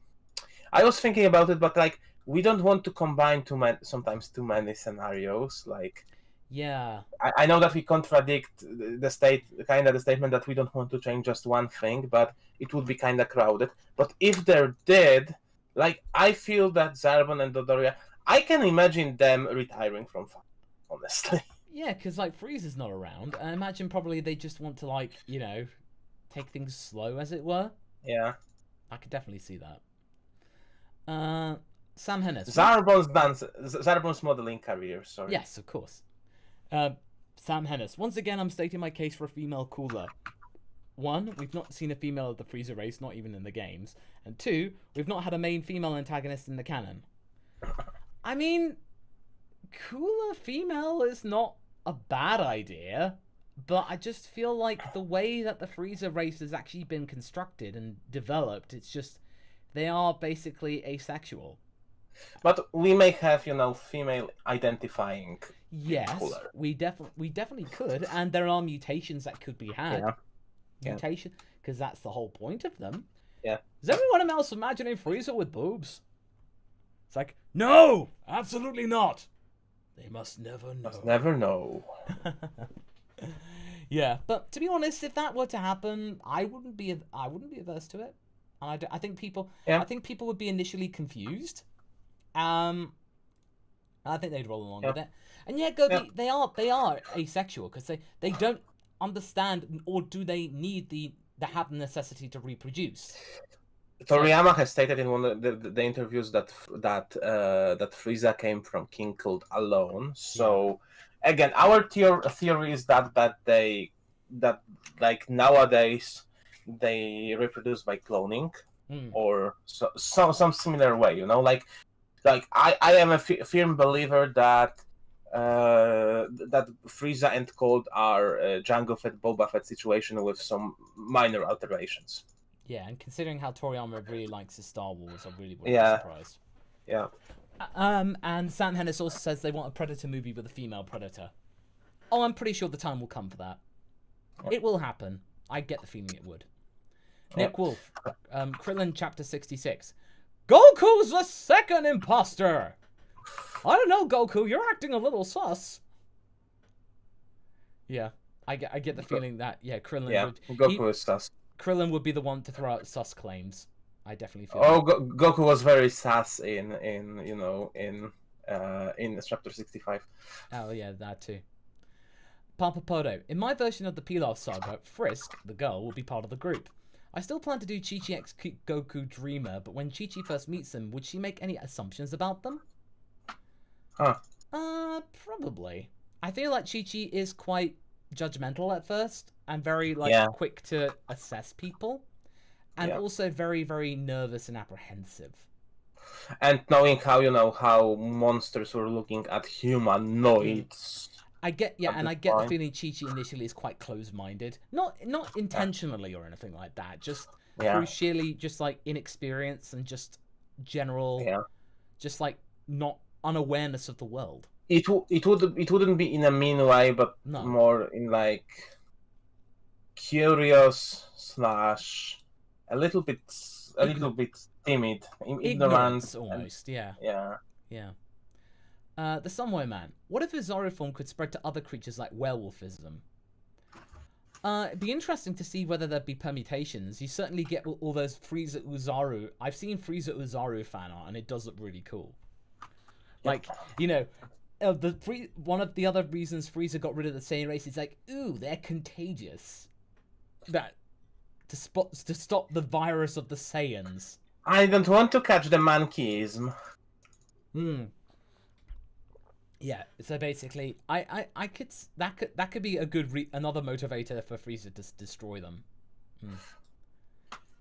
I was thinking about it, but like we don't want to combine sometimes too many scenarios. Like, yeah, I know that we contradict the statement that we don't want to change just one thing, but it would be kind of crowded. But if they're dead, like I feel that Zarbon and Dodoria, I can imagine them retiring from fight, honestly. Yeah, because like Frieza's not around. I imagine probably they just want to like, you know, take things slow, as it were. Yeah. I could definitely see that. Sam Hennis. Zarbon's modeling career, sorry. Yes, of course. Sam Hennis. Once again, I'm stating my case for a female cooler. 1, we've not seen a female of the Frieza race, not even in the games. And 2, we've not had a main female antagonist in the canon. I mean, cooler female is not a bad idea, but I just feel like the way that the Frieza race has actually been constructed and developed, it's just, they are basically asexual. But we may have, female identifying. Yes, cooler. we definitely could, and there are mutations that could be had. Yeah. Mutation, because that's the whole point of them. Yeah. Is everyone else imagining Frieza with boobs? It's like, no, absolutely not. They must never know. Must never know. Yeah, but to be honest, if that were to happen, I wouldn't be averse to it. And I think people would be initially confused. I think they'd roll along with it. And yeah, Gobi, they are asexual because they don't understand, or do they need the have the necessity to reproduce. Toriyama has stated in one of the interviews that Frieza came from King called alone. So again, our theory is that nowadays they reproduce by cloning or some similar way. Like I am a firm believer that Frieza and Cold are Jango Fett, Boba Fett situation with some minor alterations. Yeah, and considering how Toriyama really likes his Star Wars, I really wouldn't be surprised. Yeah. And Sam Hennis also says they want a Predator movie with a female Predator. Oh, I'm pretty sure the time will come for that. It will happen. I get the feeling it would. Nick Wolf, Krillin Chapter 66. Goku's the second imposter! I don't know, Goku, you're acting a little sus. Yeah, I get the feeling that, Krillin would... Goku is sus. Krillin would be the one to throw out sus claims. I definitely feel Goku was very sus in Chapter 65. Oh, yeah, that too. Papa Podo. In my version of the Pilaf saga, Frisk, the girl, will be part of the group. I still plan to do Chi-Chi X Goku Dreamer, but when Chi-Chi first meets them, would she make any assumptions about them? Huh. Probably. I feel like Chi-Chi is quite judgmental at first, and very, quick to assess people. And also very, very nervous and apprehensive. And knowing how monsters were looking at humanoids. I get the feeling Chi-Chi initially is quite close-minded. Not intentionally or anything like that. Just through sheerly just like inexperience and just general, just like not unawareness of the world. It wouldn't be in a mean way, but more in like curious / a little bit timid, ignorant almost. Yeah. The Somewhere Man. What if his Zoro form could spread to other creatures like werewolfism? It'd be interesting to see whether there'd be permutations. You certainly get all those Frieza Uzaru. I've seen Frieza Uzaru fan art, and it does look really cool. Like, one of the other reasons Frieza got rid of the Saiyan race is like, ooh, they're contagious. That to stop the virus of the Saiyans. I don't want to catch the monkeyism. Yeah, so basically, I could that could be a good another motivator for Frieza to destroy them.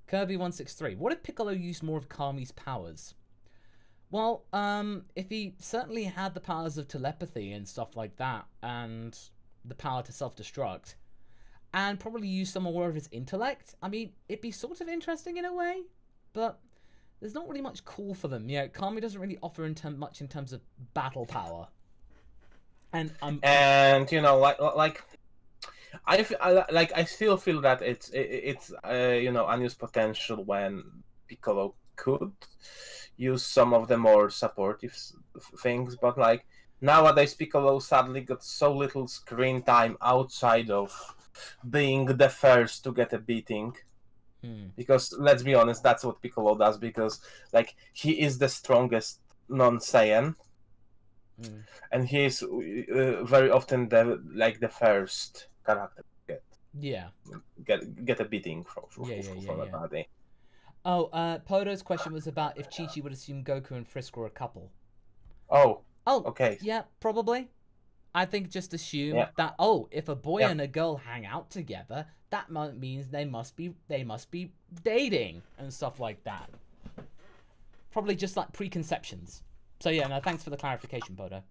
Kirby163. What if Piccolo used more of Kami's powers? Well, if he certainly had the powers of telepathy and stuff like that, and the power to self-destruct, and probably use some more of his intellect, I mean, it'd be sort of interesting in a way, but there's not really much cool for them. Kami doesn't really offer much in terms of battle power. And I still feel that it's unused potential when Piccolo could use some of the more supportive things, but like nowadays Piccolo sadly got so little screen time outside of being the first to get a beating. Because let's be honest, that's what Piccolo does, because like he is the strongest non-Saiyan. And he is very often the first character to get a beating from everybody. Oh, Podo's question was about if Chi-Chi would assume Goku and Frisk were a couple. Oh, Oh, okay. yeah, probably. I think just assume Yeah. that if a boy and a girl hang out together, that means they must be dating and stuff like that. Probably just like preconceptions. So yeah, no, thanks for the clarification, Podo.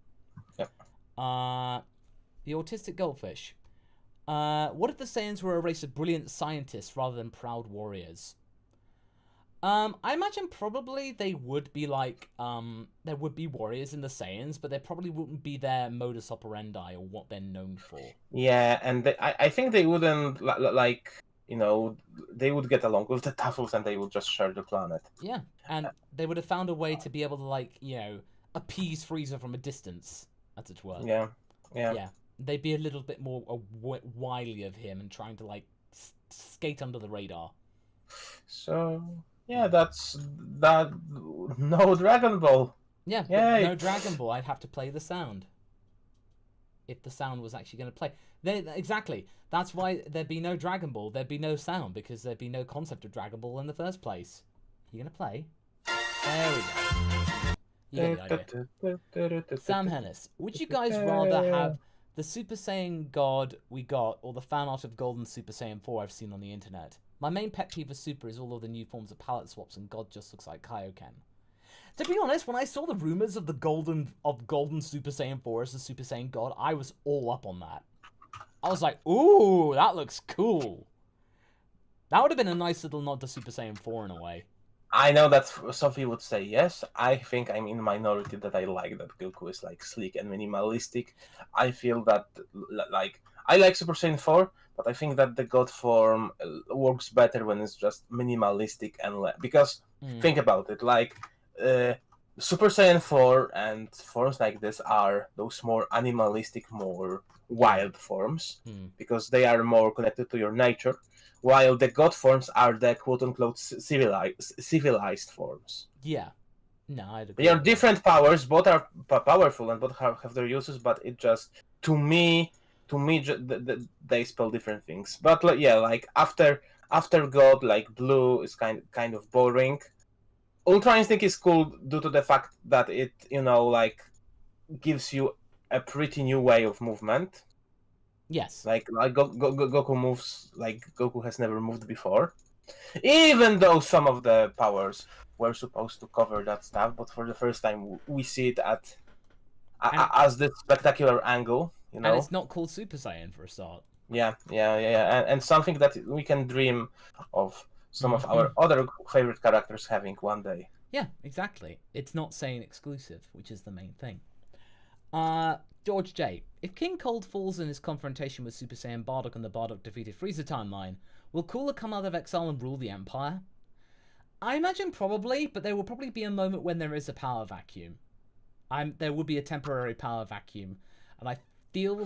Yep. The autistic goldfish. What if the Saiyans were a race of brilliant scientists rather than proud warriors? I imagine probably they would be like, there would be warriors in the Saiyans, but they probably wouldn't be their modus operandi or what they're known for. Yeah, and I think they wouldn't like, they would get along with the Tafels and they would just share the planet. Yeah, and they would have found a way to be able to like, appease Frieza from a distance, as it were. Yeah. Yeah, they'd be a little bit more wily of him and trying to like skate under the radar. So yeah, that's that. No Dragon Ball. Yeah, Yay. but no Dragon Ball. I'd have to play the sound. If the sound was actually going to play. Exactly. That's why there'd be no Dragon Ball. There'd be no sound because there'd be no concept of Dragon Ball in the first place. You going to play? There we go. You get the idea. Sam Hennis, would you guys rather have the Super Saiyan God we got or the fan art of Golden Super Saiyan 4 I've seen on the internet? My main pet peeve of Super is all of the new forms of palette swaps and God just looks like Kaioken. To be honest, when I saw the rumors of the Golden Super Saiyan 4 as the Super Saiyan God, I was all up on that. I was like, ooh, that looks cool. That would have been a nice little nod to Super Saiyan 4 in a way. I know that Sophie would say yes. I think I'm in minority that I like that Goku is like sleek and minimalistic. I feel that like I like Super Saiyan 4, but I think that the God form works better when it's just minimalistic and because think about it, like Super Saiyan 4 and forms like this are those more animalistic, more wild forms because they are more connected to your nature, while the God forms are the quote-unquote civilized forms. Yeah. No, I'd agree. They are different powers, both are powerful and both have their uses, but it just, to me, they spell different things. But yeah, like after God, like Blue is kind of boring. Ultra Instinct is cool due to the fact that it, like gives you a pretty new way of movement. Yes. Like Goku moves like Goku has never moved before. Even though some of the powers were supposed to cover that stuff, but for the first time we see it as this spectacular angle, And it's not called Super Saiyan for a start. Yeah. And something that we can dream of some of our other favorite characters having one day. Yeah, exactly. It's not Saiyan exclusive, which is the main thing. George J. If King Cold falls in his confrontation with Super Saiyan Bardock and the Bardock defeated Frieza timeline, will Cooler come out of exile and rule the Empire? I imagine probably, but there will probably be a moment when there is a power vacuum. There will be a temporary power vacuum, and I feel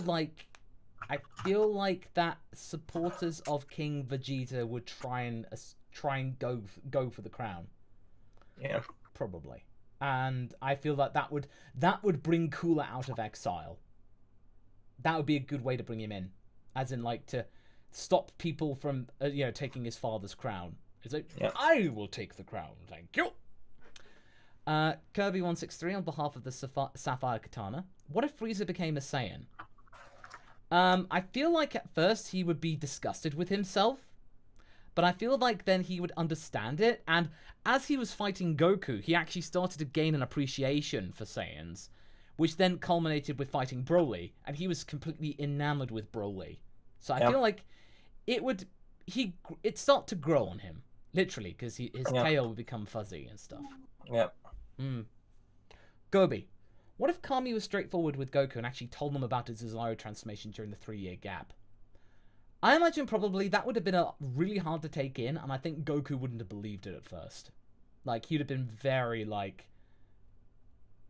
like that supporters of King Vegeta would try and go for the crown. Yeah, probably. And I feel like that would bring Cooler out of exile. That would be a good way to bring him in, as in like to stop people from taking his father's crown. It's like, I will take the crown, thank you. Kirby163 on behalf of the Sapphire Katana. What if Frieza became a Saiyan? I feel like at first he would be disgusted with himself, but I feel like then he would understand it, and as he was fighting Goku, he actually started to gain an appreciation for Saiyans, which then culminated with fighting Broly, and he was completely enamored with Broly. So I feel like it'd start to grow on him, literally, because his tail would become fuzzy and stuff. Yeah. Gobi, what if Kami was straightforward with Goku and actually told him about his Zero transformation during the 3-year gap? I imagine probably that would have been really hard to take in, and I think Goku wouldn't have believed it at first. Like, he'd have been very,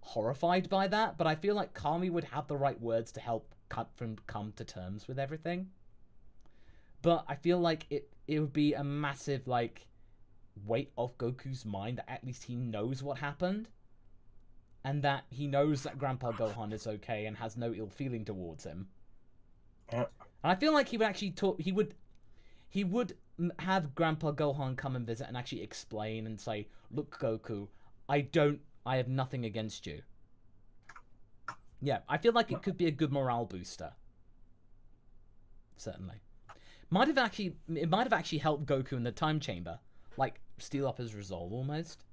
horrified by that, but I feel like Kami would have the right words to help him come to terms with everything. But I feel like it would be a massive, weight off Goku's mind that at least he knows what happened, and that he knows that Grandpa Gohan is okay and has no ill feeling towards him. Yeah. And I feel like he would actually he would have Grandpa Gohan come and visit and actually explain and say, "Look, Goku, I have nothing against you." Yeah, I feel like it could be a good morale booster. Certainly, it might have actually helped Goku in the time chamber, like steal up his resolve almost.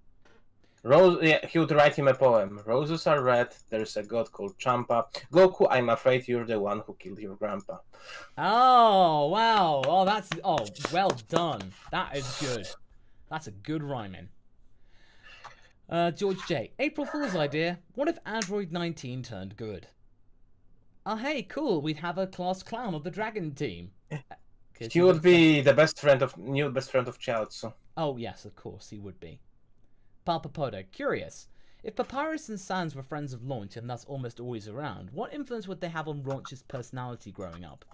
He would write him a poem. Roses are red. There's a god called Champa. Goku, I'm afraid you're the one who killed your grandpa. Oh wow! Well done. That is good. That's a good rhyming. George J. April Fool's idea. What if Android 19 turned good? Oh hey, cool. We'd have a class clown of the Dragon team. He would be the new best friend of Chiaotzu. Oh yes, of course he would be. Papa Poda, curious. If Papyrus and Sans were friends of Launch and thus almost always around, what influence would they have on Launch's personality growing up?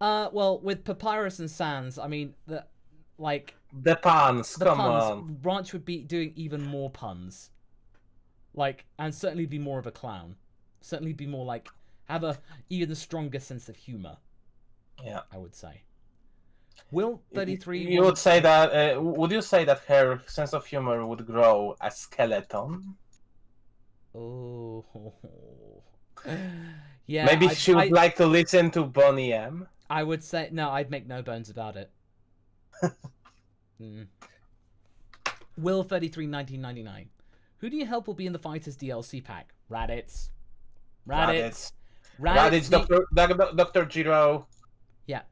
Well, with Papyrus and Sans, I mean, the puns, come puns, on. Branch would be doing even more puns. And certainly be more of a clown. Certainly be more have a even stronger sense of humor. Yeah. I would say. Will 33... You would say that... would you say that her sense of humor would grow a skeleton? Oh... Yeah, Maybe she would like to listen to Bonnie M. I would say... No, I'd make no bones about it. Will 33 1999. Who do you help will be in the Fighters DLC pack? Raditz, Dr. Giro. Yeah.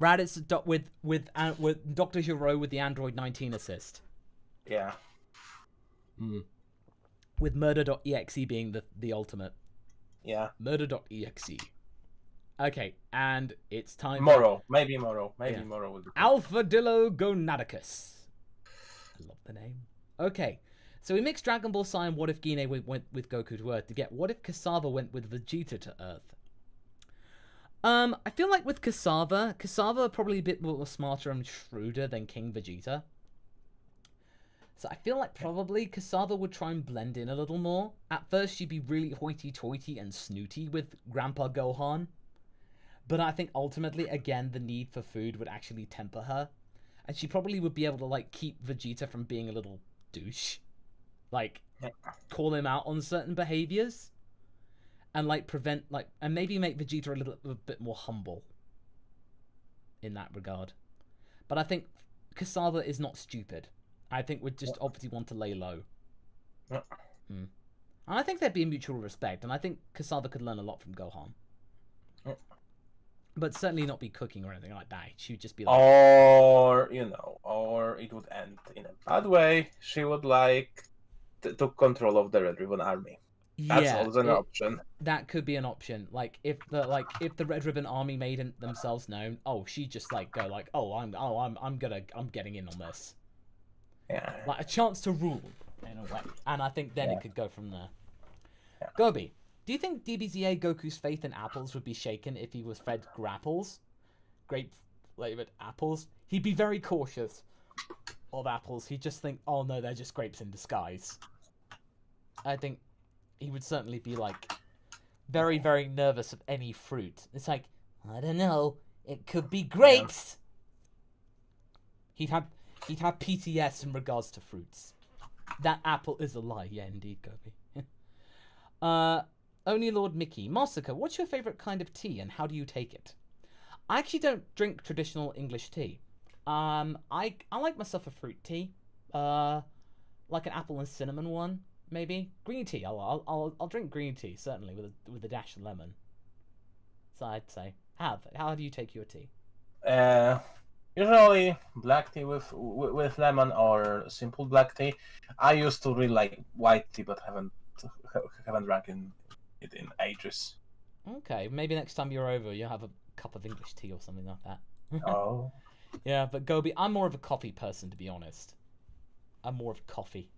Raditz with Dr. Giro with the Android 19 assist. Yeah. With Murder.exe being the ultimate. Yeah. Murder.exe. Okay, and it's time Maybe Moro would be Alpha Dillo Gonadicus. I love the name. Okay. So we mixed Dragon Ball Sai and What If Gine went with Goku to Earth to get What If Cassava went with Vegeta to Earth. I feel like with Cassava probably a bit more smarter and shrewder than King Vegeta. So I feel like probably Cassava would try and blend in a little more. At first she'd be really hoity-toity and snooty with Grandpa Gohan. But I think ultimately, again, the need for food would actually temper her. And she probably would be able to, keep Vegeta from being a little douche. Call him out on certain behaviors. And, prevent, and maybe make Vegeta a bit more humble. In that regard. But I think Cassava is not stupid. I think would just obviously want to lay low. And I think there'd be a mutual respect. And I think Cassava could learn a lot from Gohan. But certainly not be cooking or anything like that. She would just be or it would end in a bad way. She would took control of the Red Ribbon Army. That's also an option. That could be an option. If the Red Ribbon Army made themselves known, she just I'm getting in on this. Yeah. A chance to rule in a way. And I think then it could go from there. Yeah. Gobi. Do you think DBZA Goku's faith in apples would be shaken if he was fed grapples? Grape-flavored apples? He'd be very cautious of apples. He'd just think, oh no, they're just grapes in disguise. I think he would certainly be, very, very nervous of any fruit. It's I don't know, it could be grapes! Yeah. He'd have PTS in regards to fruits. That apple is a lie. Yeah, indeed, Gobi. Only Lord Mickey. Masako, what's your favourite kind of tea and how do you take it? I actually don't drink traditional English tea. I like myself a fruit tea. Like an apple and cinnamon one, maybe. Green tea. I'll drink green tea, certainly, with a dash of lemon. So I'd say. How do you take your tea? Usually black tea with lemon or simple black tea. I used to really like white tea, but haven't drank it in ages. Okay, maybe next time you're over, you'll have a cup of English tea or something like that. Oh. Yeah, but Gobi, I'm more of a coffee person, to be honest. I'm more of coffee.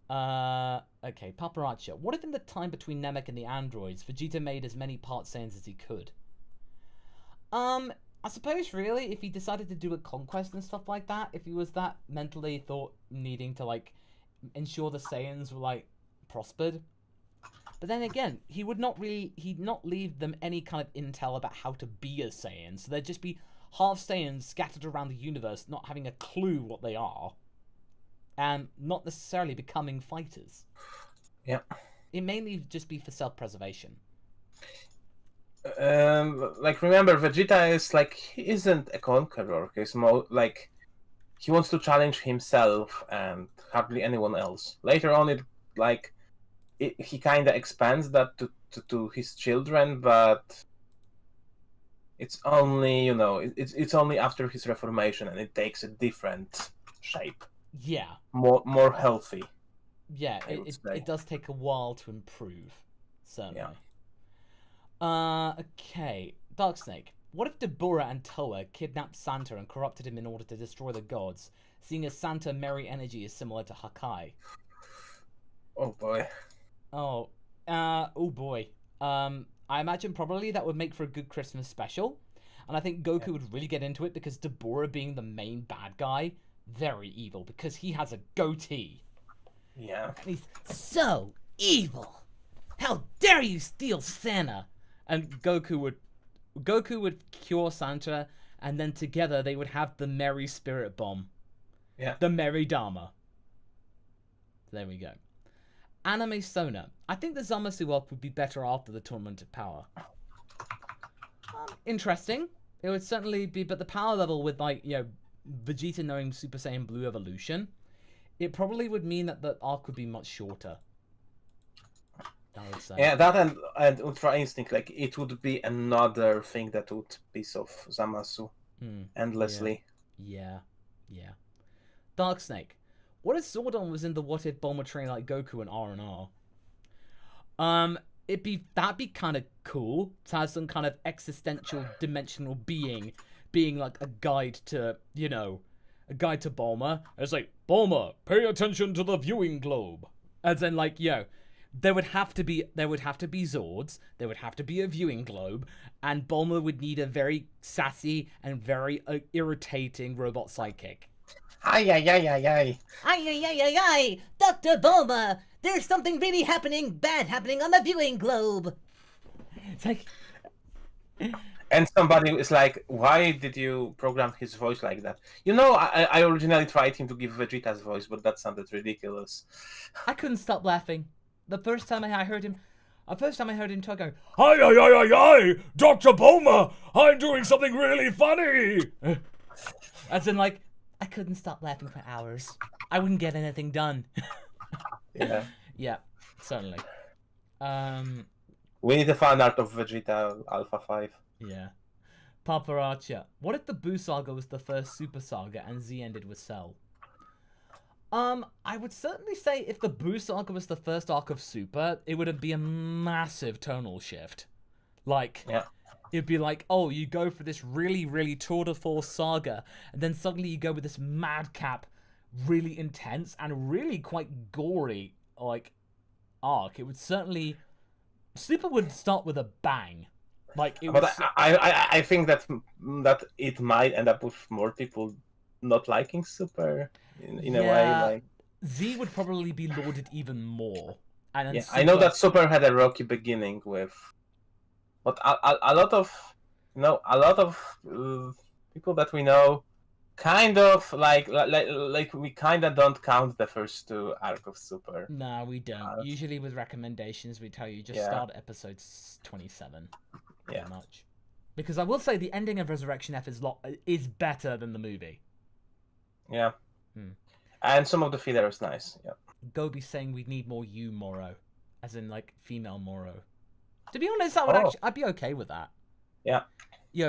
Okay, Paparazzo. What if in the time between Namek and the androids, Vegeta made as many part Saiyans as he could? I suppose, really, if he decided to do a conquest and stuff like that, if he was that mentally needing to, ensure the Saiyans were, prospered. But then again, he'd not leave them any kind of intel about how to be a Saiyan, so they'd just be half Saiyans scattered around the universe, not having a clue what they are, and not necessarily becoming fighters. Yeah. It mainly just be for self-preservation. Like, remember, Vegeta is like, he isn't a conqueror. He's more like, he wants to challenge himself and hardly anyone else. Later on, he kind of expands that to his children, but it's only, it's only after his reformation, and it takes a different shape. Yeah. More healthy. Yeah, it does take a while to improve, certainly. Yeah. Okay. Darksnake. What if Deborah and Toa kidnapped Santa and corrupted him in order to destroy the gods, seeing as Santa merry energy is similar to Hakai? Oh boy. Oh boy. I imagine probably that would make for a good Christmas special, and I think Goku would really get into it because Deborah being the main bad guy, very evil because he has a goatee. Yeah. And he's so evil. How dare you steal Santa? And Goku would cure Santa, and then together they would have the Merry Spirit Bomb. Yeah. The Merry Dharma. There we go. Anime Sona. I think the Zamasu arc would be better after the Tournament of Power. Interesting. It would certainly be, but the power level with, like, Vegeta knowing Super Saiyan Blue evolution, it probably would mean that the arc would be much shorter. I would say. Yeah, that and Ultra Instinct, like, it would be another thing that would piss off Zamasu endlessly. Yeah. Dark Snake. What if Zordon was in the What If Bulma train like Goku and R&R? That'd be kind of cool to have some kind of existential dimensional being like a guide to Bulma. It's like, Bulma, pay attention to the viewing globe. As in, like, there would have to be Zords, there would have to be a viewing globe, and Bulma would need a very sassy and very irritating robot sidekick. Ay. Dr. Bulma, there's something really bad happening on the viewing globe. It's like... And somebody is like, why did you program his voice like that? I originally tried him to give Vegeta's voice, but that sounded ridiculous. I couldn't stop laughing. The first time I heard him talk, go, Hi, Dr. Bulma, I'm doing something really funny. as in, like, I couldn't stop laughing for hours. I wouldn't get anything done. Yeah. Yeah, certainly. We need a fan art of Vegeta Alpha 5. Yeah. Paparacha. What if the Buu Saga was the first Super Saga and Z ended with Cell? I would certainly say if the Buu Saga was the first arc of Super, it would be a massive tonal shift. Like, it'd be like, oh, you go for this really, really tour de force saga, and then suddenly you go with this madcap, really intense, and really quite gory, like, arc. It would certainly... Super would start with a bang. Like, it But would... I think that it might end up with more people not liking Super in a way. Like, Z would probably be lauded even more. And then I know that Super had a rocky beginning with, but a lot of people that we know kind of like we kind of don't count the first two arc of Super. No, we don't. Usually with recommendations, we tell you just start at episode 27. Pretty much. Because I will say the ending of Resurrection F is better than the movie. Yeah. And some of the filler is nice. Yeah. Gobi saying we need more you Moro, as in like female Moro. To be honest, that would I'd be okay with that. Yeah.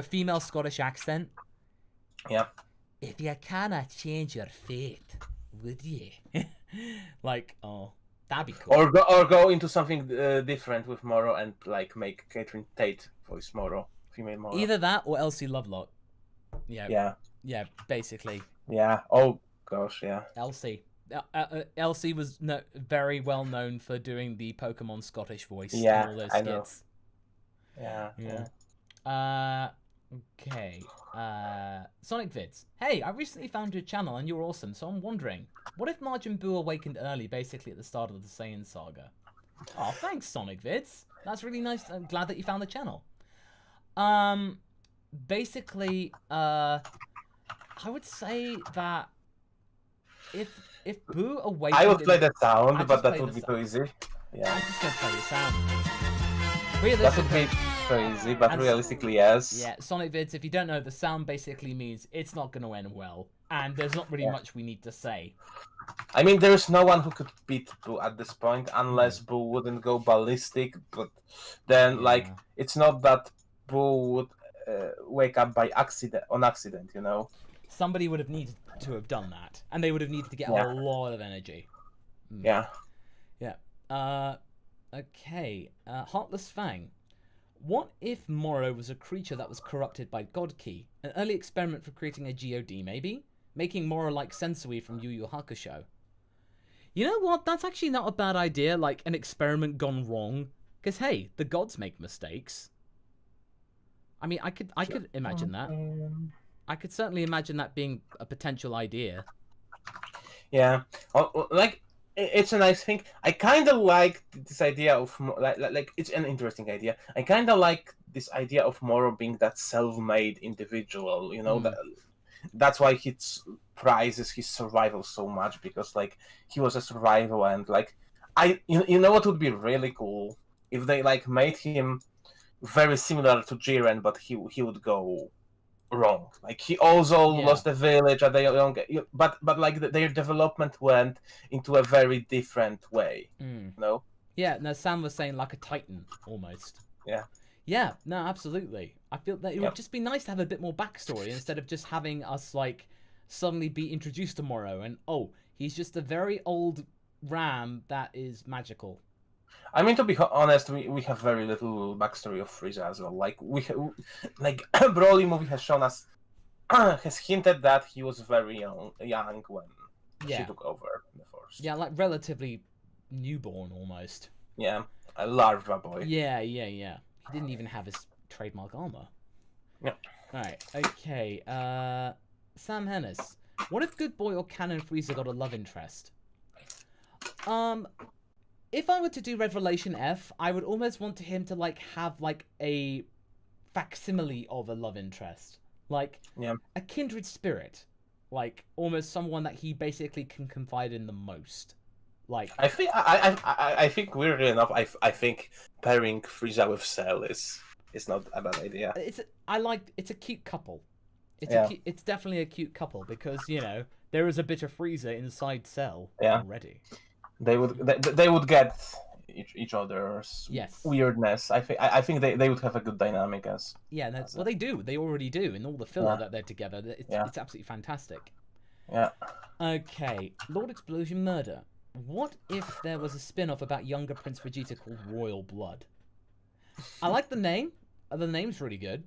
Female Scottish accent. Yeah. If you cannot change your fate, would you? Like, oh, that'd be cool. Or go into something different with Moro and like make Catherine Tate voice Moro, female Moro. Either that or Elsie Lovelock. Yeah, basically. Yeah. Oh gosh, yeah. Elsie. Elsie was very well known for doing the Pokemon Scottish voice. Yeah, in all those I know. skits. Yeah. Okay. Sonic Vids. Hey, I recently found your channel and you're awesome, so I'm wondering, what if Majin Buu awakened early, basically at the start of the Saiyan saga? Oh, thanks, Sonic Vids. That's really nice. I'm glad that you found the channel. basically, I would say that if Boo awakened, I would play the I'd sound, just but that play would the be too easy. Yeah, I'm just gonna play the sound. that would Realistically, be too easy, but And- realistically, yes. yeah, Sonic Vids. If you don't know, the sound basically means it's not gonna end well, and there's not really Yeah. much we need to say. I mean, there is no one who could beat Boo at this point unless Hmm. Boo wouldn't go ballistic. But then, like, Yeah. it's not that Boo would wake up by accident, you know? Somebody would have needed to have done that, and they would have needed to get Yeah. a lot of energy. Yeah. Yeah. Okay. Heartless Fang. What if Moro was a creature that was corrupted by God Key? An early experiment for creating a GOD, maybe? Making Moro like Sensui from Yu Yu Hakusho. You know what? That's actually not a bad idea, like an experiment gone wrong. Because, hey, the gods make mistakes. I mean, I could imagine that. I could certainly imagine that being a potential idea. Yeah. Like, it's a nice thing. I kind of like this idea of like it's an interesting idea. I kind of like this idea of Moro being that self-made individual. You know, that's why he prizes his survival so much, because like he was a survival, and like you know what would be really cool if they like made him very similar to Jiren, but he would go wrong. Like he also Yeah. lost a village at the young, but like their development went into a very different way. You know? Yeah, no, Sam was saying like a Titan, almost. Yeah. Yeah, no, absolutely. I feel that it would Yep. just be nice to have a bit more backstory instead of just having us, like, suddenly be introduced to Moro and, oh, he's just a very old ram that is magical. I mean, to be honest, we have very little backstory of Frieza as well. Like like Broly movie has shown us, has hinted that he was very young when Yeah. she took over the Force. Yeah, like, relatively newborn, almost. Yeah, a larva boy. Yeah. He didn't even have his trademark armor. Yeah. Alright, okay, Sam Hennis. What if Good Boy or Canon Frieza got a love interest? If I were to do Revelation F, I would almost want him to, like, have, like, a facsimile of a love interest. Like, Yeah. a kindred spirit. Like, almost someone that he basically can confide in the most. Like, I think I think weirdly enough, I think pairing Frieza with Cell is not a bad idea. it's a cute couple. Yeah. It's definitely a cute couple because, you know, there is a bit of Frieza inside Cell Yeah. already. They would get each other's Yes. weirdness. I think they would have a good dynamic as. Yeah, well, they do. They already do in all the filler Yeah. that they're together. It's absolutely fantastic. Yeah. Okay, Lord Explosion Murder. What if there was a spin-off about younger Prince Vegeta called Royal Blood? I like the name. The name's really good.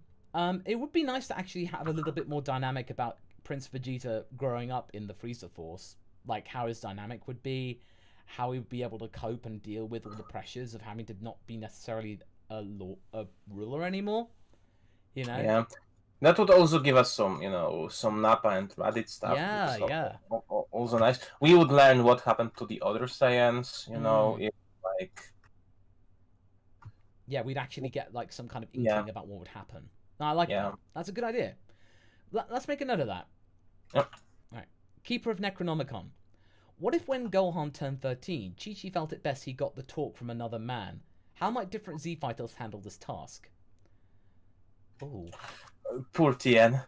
It would be nice to actually have a little bit more dynamic about Prince Vegeta growing up in the Frieza Force. Like, how his dynamic would be, how he would be able to cope and deal with all the pressures of having to not be necessarily a ruler anymore. You know? Yeah. That would also give us some, some Nappa and Raditz stuff. Yeah, which is yeah. Also nice. We would learn what happened to the other Saiyans, if like. Yeah, we'd actually get like some kind of inkling about what would happen. No, I like that. That's a good idea. Let's make a note of that. Yep. All right. Keeper of Necronomicon. What if when Gohan turned 13, Chi-Chi felt it best he got the talk from another man? How might different Z-Fighters handle this task? Ooh. Poor Tien.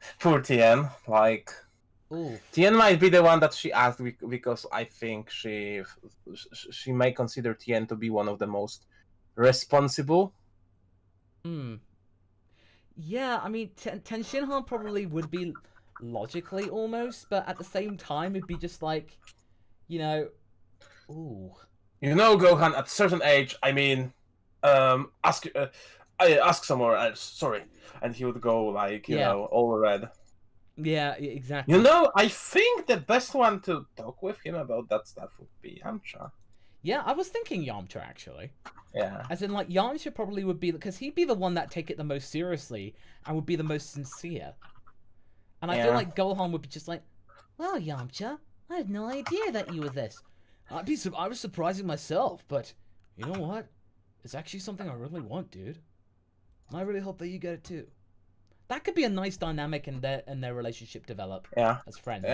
Like. Ooh. Tien might be the one that she asked because I think she may consider Tien to be one of the most responsible. Yeah, I mean, Ten Shinhan probably would be logically almost, but at the same time, it'd be just like, ooh. Gohan, at a certain age, I mean, ask somewhere else, sorry. And he would go like, all red. Yeah, exactly. I think the best one to talk with him about that stuff would be Yamcha. Yeah, I was thinking Yamcha, actually. Yeah. As in, like, Yamcha probably would be, because he'd be the one that take it the most seriously and would be the most sincere. And I feel like Gohan would be just like, well, Yamcha, I had no idea that you were this. I was surprising myself, but you know what? It's actually something I really want, dude. And I really hope that you get it too. That could be a nice dynamic in their relationship develop as friends.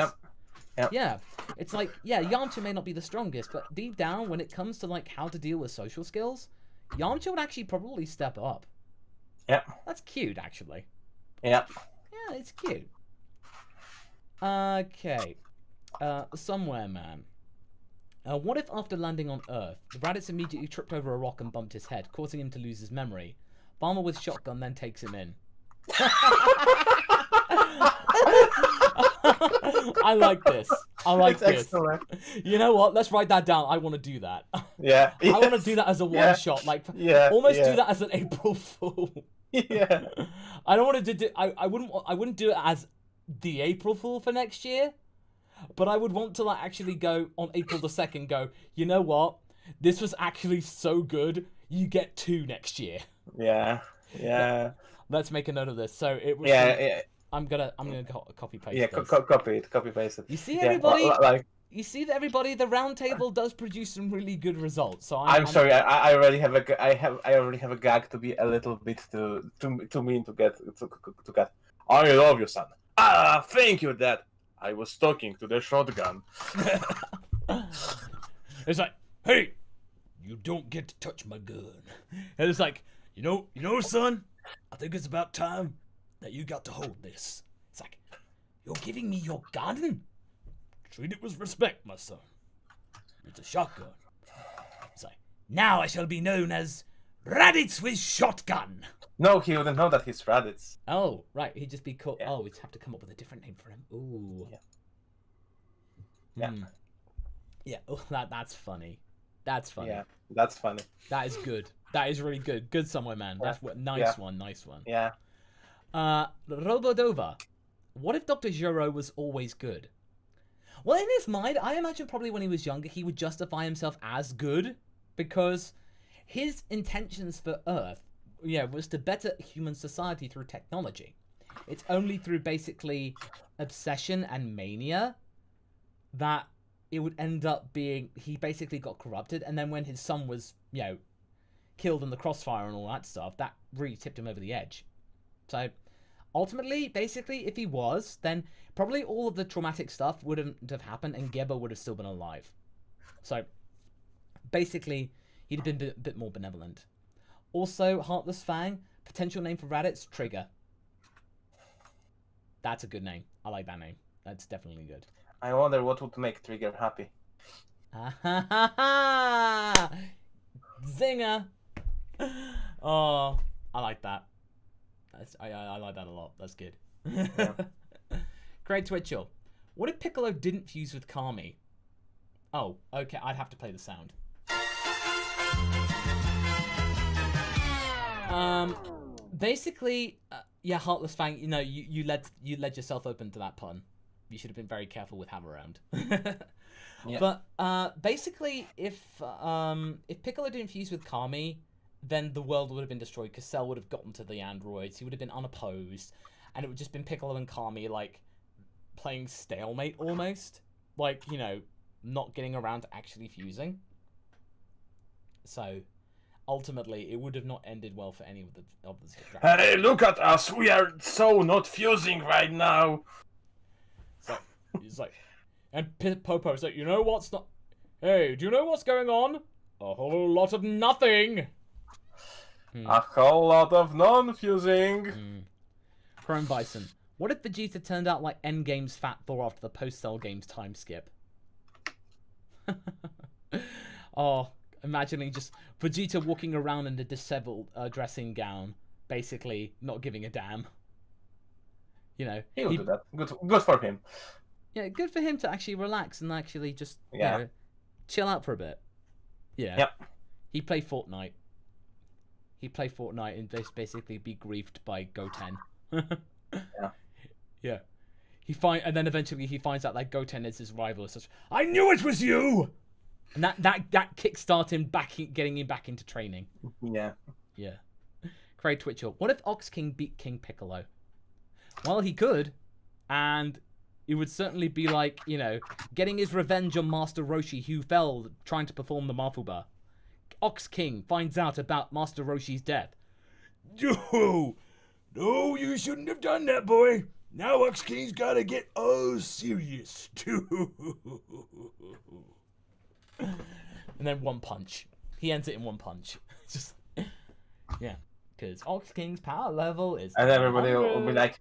Yeah, it's like, yeah, Yamcha may not be the strongest, but deep down, when it comes to like how to deal with social skills, Yamcha would actually probably step up. Yeah. That's cute, actually. Yeah. Yeah, it's cute. Okay. Somewhere Man. What if after landing on Earth, the Raditz immediately tripped over a rock and bumped his head, causing him to lose his memory? Farmer with shotgun then takes him in. I like this. I like this. Excellent. You know what? Let's write that down. I want to do that. Yeah. I want to do that as a one shot. Like, almost do that as an April Fool. Yeah. I don't want to do. I wouldn't do it as the April Fool for next year, but I would want to like actually go on April the 2nd. Go. You know what? This was actually so good. You get 2 next year. Yeah. Yeah. Let's make a note of this. So it was. Yeah. I'm gonna copy paste. Yeah. This. Copy paste it. You see, everybody. Like. You see that everybody. The RoundTable does produce some really good results. So I'm sorry. I already have a gag to be a little bit too mean to get. I love you, son. Ah, thank you, Dad. I was talking to the shotgun. It's like, hey, you don't get to touch my gun. And it's like, you know, son, I think it's about time that you got to hold this. It's like, you're giving me your gun? Treat it with respect, my son. It's a shotgun. It's like, now I shall be known as Raditz with shotgun. No, he wouldn't know that he's Raditz. Oh, right. He'd just be called. Yeah. Oh, we'd have to come up with a different name for him. Ooh. Yeah. Yeah. Oh, that's funny. That's funny. Yeah, that's funny. That is good. That is really good. Good Somewhere Man. That's what. Nice one. Nice one. Yeah. Robodova. What if Dr. Zhuro was always good? Well, in his mind, I imagine probably when he was younger, he would justify himself as good because his intentions for Earth, was to better human society through technology. It's only through basically obsession and mania that it would end up being he basically got corrupted, and then when his son was, killed in the crossfire and all that stuff, that really tipped him over the edge. So ultimately, basically, if he was, then probably all of the traumatic stuff wouldn't have happened and Geba would have still been alive. So basically, he'd have been a bit more benevolent. Also, Heartless Fang, potential name for Raditz, Trigger. That's a good name. I like that name. That's definitely good. I wonder what would make Trigger happy. Zinger! Oh, I like that. I like that a lot. That's good. Yeah. Craig Twitchell. What if Piccolo didn't fuse with Kami? Oh, okay. I'd have to play the sound. Basically, Heartless Fang. You led yourself open to that pun. You should have been very careful with Hammer Round. Yeah. But basically, if Piccolo didn't fuse with Kami, then the world would have been destroyed because Cell would have gotten to the androids. He would have been unopposed, and it would just been Piccolo and Kami like playing stalemate almost, like not getting around to actually fusing. So ultimately, it would have not ended well for any of the Hey, look at us! We are so not fusing right now. So he's like, and Popo's like, what's not? Hey, do you know what's going on? A whole lot of nothing. A whole lot of non-fusing. Chrome Bison. What if Vegeta turned out like Endgame's Fat Thor after the post-Cell Games time skip? Oh, imagining just Vegeta walking around in a disheveled dressing gown, basically not giving a damn. He'll do that. Good for him. Yeah, good for him to actually relax and actually just chill out for a bit. Yeah. Yep. He played Fortnite. And basically be griefed by Goten. Yeah. Yeah. And then eventually he finds out that Goten is his rival. It's such, I knew it was you! And that kickstart him getting him back into training. Yeah. Yeah. Craig Twitchell. What if Ox King beat King Piccolo? Well, he could. And it would certainly be like, getting his revenge on Master Roshi, who fell trying to perform the Mafuba. Ox King finds out about Master Roshi's death. No, No, you shouldn't have done that, boy. Now Ox King's gotta get all serious, too. And then one punch. He ends it in one punch. Just, yeah. Because Ox King's power level is... And everybody will be 100. like,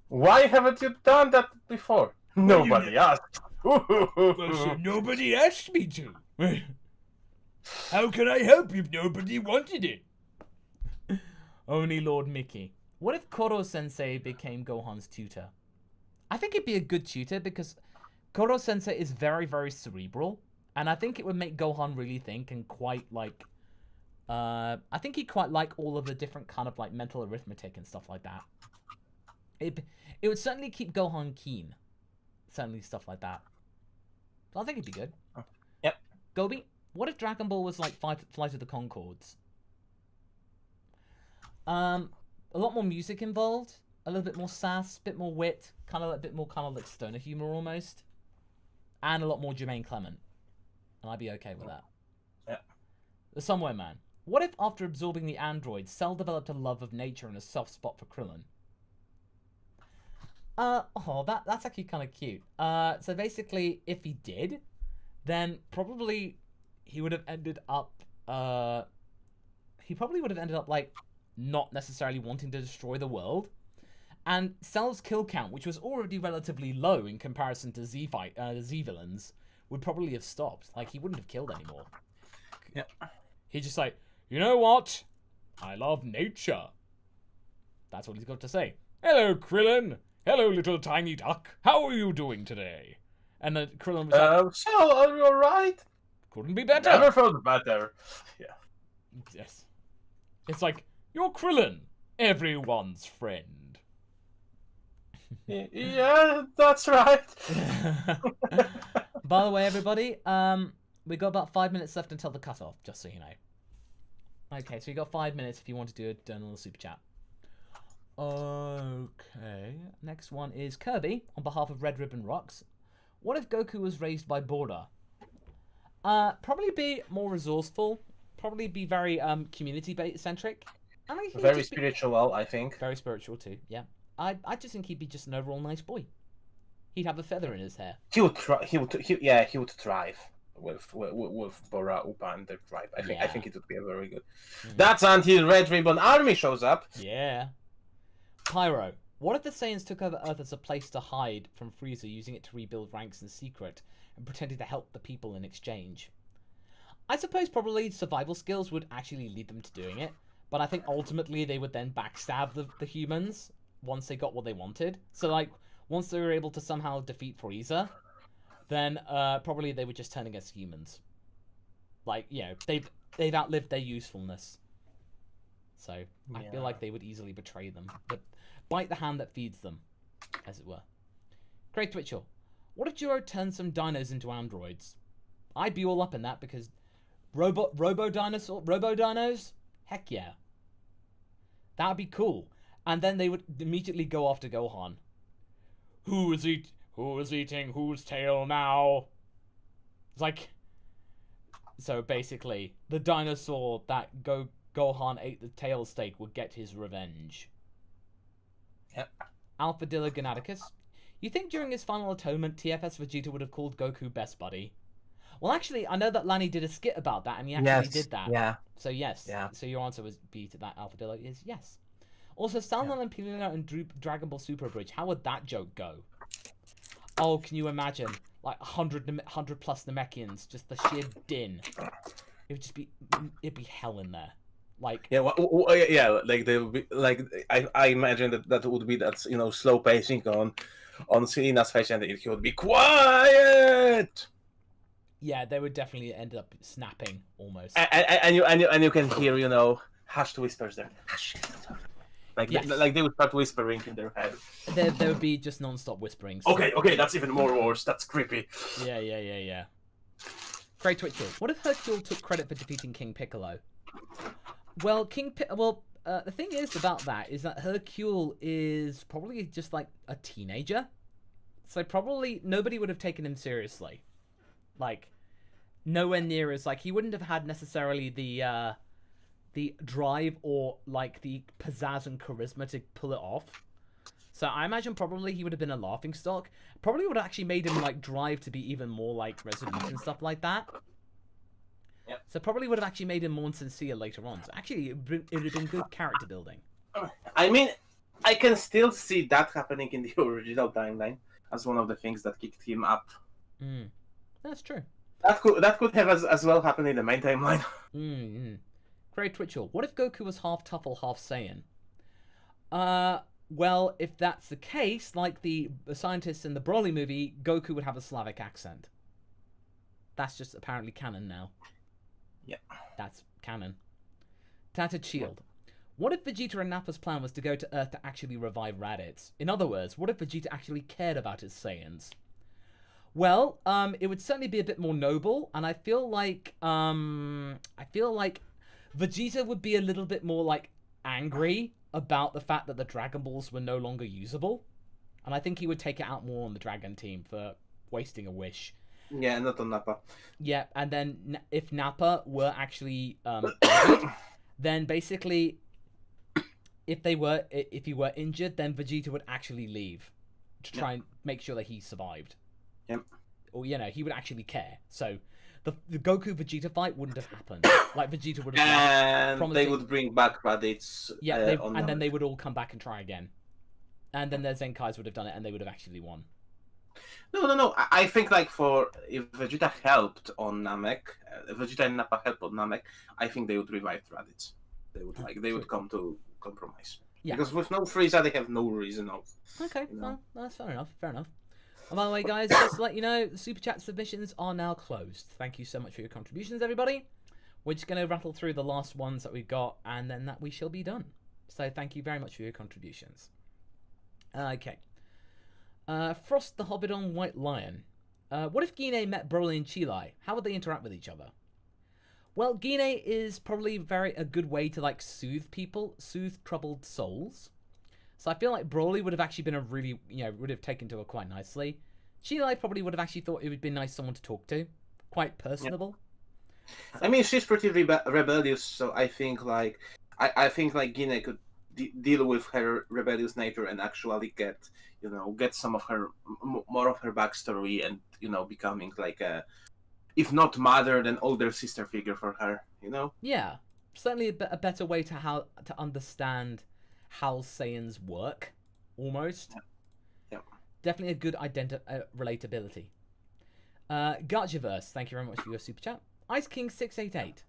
why haven't you done that before? Nobody asked. Well, so nobody asked me to. How can I help if nobody wanted it? Only Lord Mickey. What if Koro-sensei became Gohan's tutor? I think he'd be a good tutor because Koro-sensei is very, very cerebral. And I think it would make Gohan really think and quite like... I think he'd quite like all of the different kind of like mental arithmetic and stuff like that. It would certainly keep Gohan keen. Certainly stuff like that. So I think it'd be good. Yep. Gobi, what if Dragon Ball was like Flight of the Conchords? A lot more music involved, a little bit more sass, bit more wit, kind of a bit more kind of like stoner humor almost, and a lot more Jermaine Clement, and I'd be okay with that. Yeah. The Somewhere Man. What if after absorbing the android, Cell developed a love of nature and a soft spot for Krillin? That's actually kind of cute. So basically, if he did, then probably he would have ended up. He probably would have ended up like not necessarily wanting to destroy the world, and Cell's kill count, which was already relatively low in comparison to Z villains, would probably have stopped. Like he wouldn't have killed anymore. Yeah. He's just like, you know what? I love nature. That's what he's got to say. Hello, Krillin. Hello, little tiny duck. How are you doing today? And then Krillin was like, So, are you alright? couldn't be better. Never felt better. Yeah. Yes. It's like, you're Krillin, everyone's friend. Yeah, that's right. By the way, everybody, we got about 5 minutes left until the cutoff, just so you know. Okay, so you got 5 minutes if you want to do a little super chat. Okay, next one is Kirby on behalf of Red Ribbon Rocks. What if Goku was raised by Border? Probably be more resourceful. Probably be very community centric. I mean, Very spiritual, I think. Very spiritual too. Yeah, I just think he'd be just an overall nice boy. He'd have a feather in his hair. He would thrive with Bora, Upa, and the tribe. I think it would be a very good. Mm-hmm. That's until Red Ribbon Army shows up. Yeah. Pyro. What if the Saiyans took over Earth as a place to hide from Frieza, using it to rebuild ranks in secret, and pretending to help the people in exchange? I suppose probably survival skills would actually lead them to doing it, but I think ultimately they would then backstab the humans once they got what they wanted. So, like, once they were able to somehow defeat Frieza, then probably they would just turn against humans. Like, you know, they've outlived their usefulness. So, I feel like they would easily betray them. But bite the hand that feeds them, as it were. Craig Twitchell. What if Juro turned some dinos into androids? I'd be all up in that because robo dinos? Heck yeah. That would be cool. And then they would immediately go after Gohan. Who is eating whose tail now? It's like, so basically, the dinosaur that Gohan ate the tail steak would get his revenge. Yep. Alpha Dilla Ganaticus. You think during his final atonement, TFS Vegeta would have called Goku best buddy? Well, actually, I know that Lanny did a skit about that, and he actually did that. Yeah. So yes. Yeah. So your answer would be to that, Alpha Dilla, is yes. Also, Salmon and Pilina and Dragon Ball Super Bridge. How would that joke go? Oh, can you imagine? Like 100 plus Namekians, just the sheer din. It would just be, it'd be hell in there. Like like they would be like I imagine that would be that slow pacing on Selena's face, and he would be quiet. Yeah, they would definitely end up snapping almost. And you can hear hushed whispers there. Hush. Like they would start whispering in their head. There would be just non-stop whisperings. Okay, that's even more worse. That's creepy. Yeah. Craig Twitchell. What if Hercule took credit for defeating King Piccolo? Well, the thing is about that is that Hercule is probably just like a teenager. So probably nobody would have taken him seriously. Like, nowhere near as, like, he wouldn't have had necessarily the the drive or like the pizzazz and charisma to pull it off. So I imagine probably he would have been a laughingstock. Probably would have actually made him like drive to be even more like resolute and stuff like that. Yep. So probably would have actually made him more sincere later on. So actually, it would have been good character building. I mean, I can still see that happening in the original timeline as one of the things that kicked him up. That's true. That could have as well happened in the main timeline. Craig Twitchell, what if Goku was half Tuffle, half Saiyan? Well, if that's the case, like the scientists in the Broly movie, Goku would have a Slavic accent. That's just apparently canon now. Yeah. That's canon. Tattered Shield. What if Vegeta and Nappa's plan was to go to Earth to actually revive Raditz? In other words, what if Vegeta actually cared about his Saiyans? Well, it would certainly be a bit more noble, and I feel like Vegeta would be a little bit more like angry about the fact that the Dragon Balls were no longer usable, and I think he would take it out more on the Dragon team for wasting a wish. Yeah, not on Nappa. Yeah, and then if Nappa were actually injured, then basically, if he were injured, then Vegeta would actually leave to try and make sure that he survived. Yep. Or he would actually care. So the Goku Vegeta fight wouldn't have happened. Like Vegeta would have. And they would bring back Raditz. Yeah, and then they would all come back and try again, and then the Zenkais would have done it, and they would have actually won. No. I think like if Vegeta helped on Namek, Vegeta and Nappa helped on Namek, I think they would revive Raditz. They would come to compromise. Yeah. Because with no Frieza, they have no reason of. Okay, well, that's fair enough. Fair enough. And by the way, guys, just to let you know, the Super Chat submissions are now closed. Thank you so much for your contributions, everybody. We're just going to rattle through the last ones that we've got, and then that we shall be done. So thank you very much for your contributions. Okay. Frost the Hobbit on White Lion. What if Gine met Broly and Chilai? How would they interact with each other? Well, Gine is probably a good way to like soothe troubled souls. So I feel like Broly would have actually been would have taken to her quite nicely. Chilai probably would have actually thought it would be nice someone to talk to. Quite personable. Yeah. I mean, she's pretty rebellious, so I think like Gine could deal with her rebellious nature and actually get some of her more of her backstory and becoming like a, if not mother, then older sister figure for her. Yeah, certainly a better way to understand how Saiyans work, almost. Yeah. Definitely a good relatability. Garchiverse, thank you very much for your super chat. Ice King 688.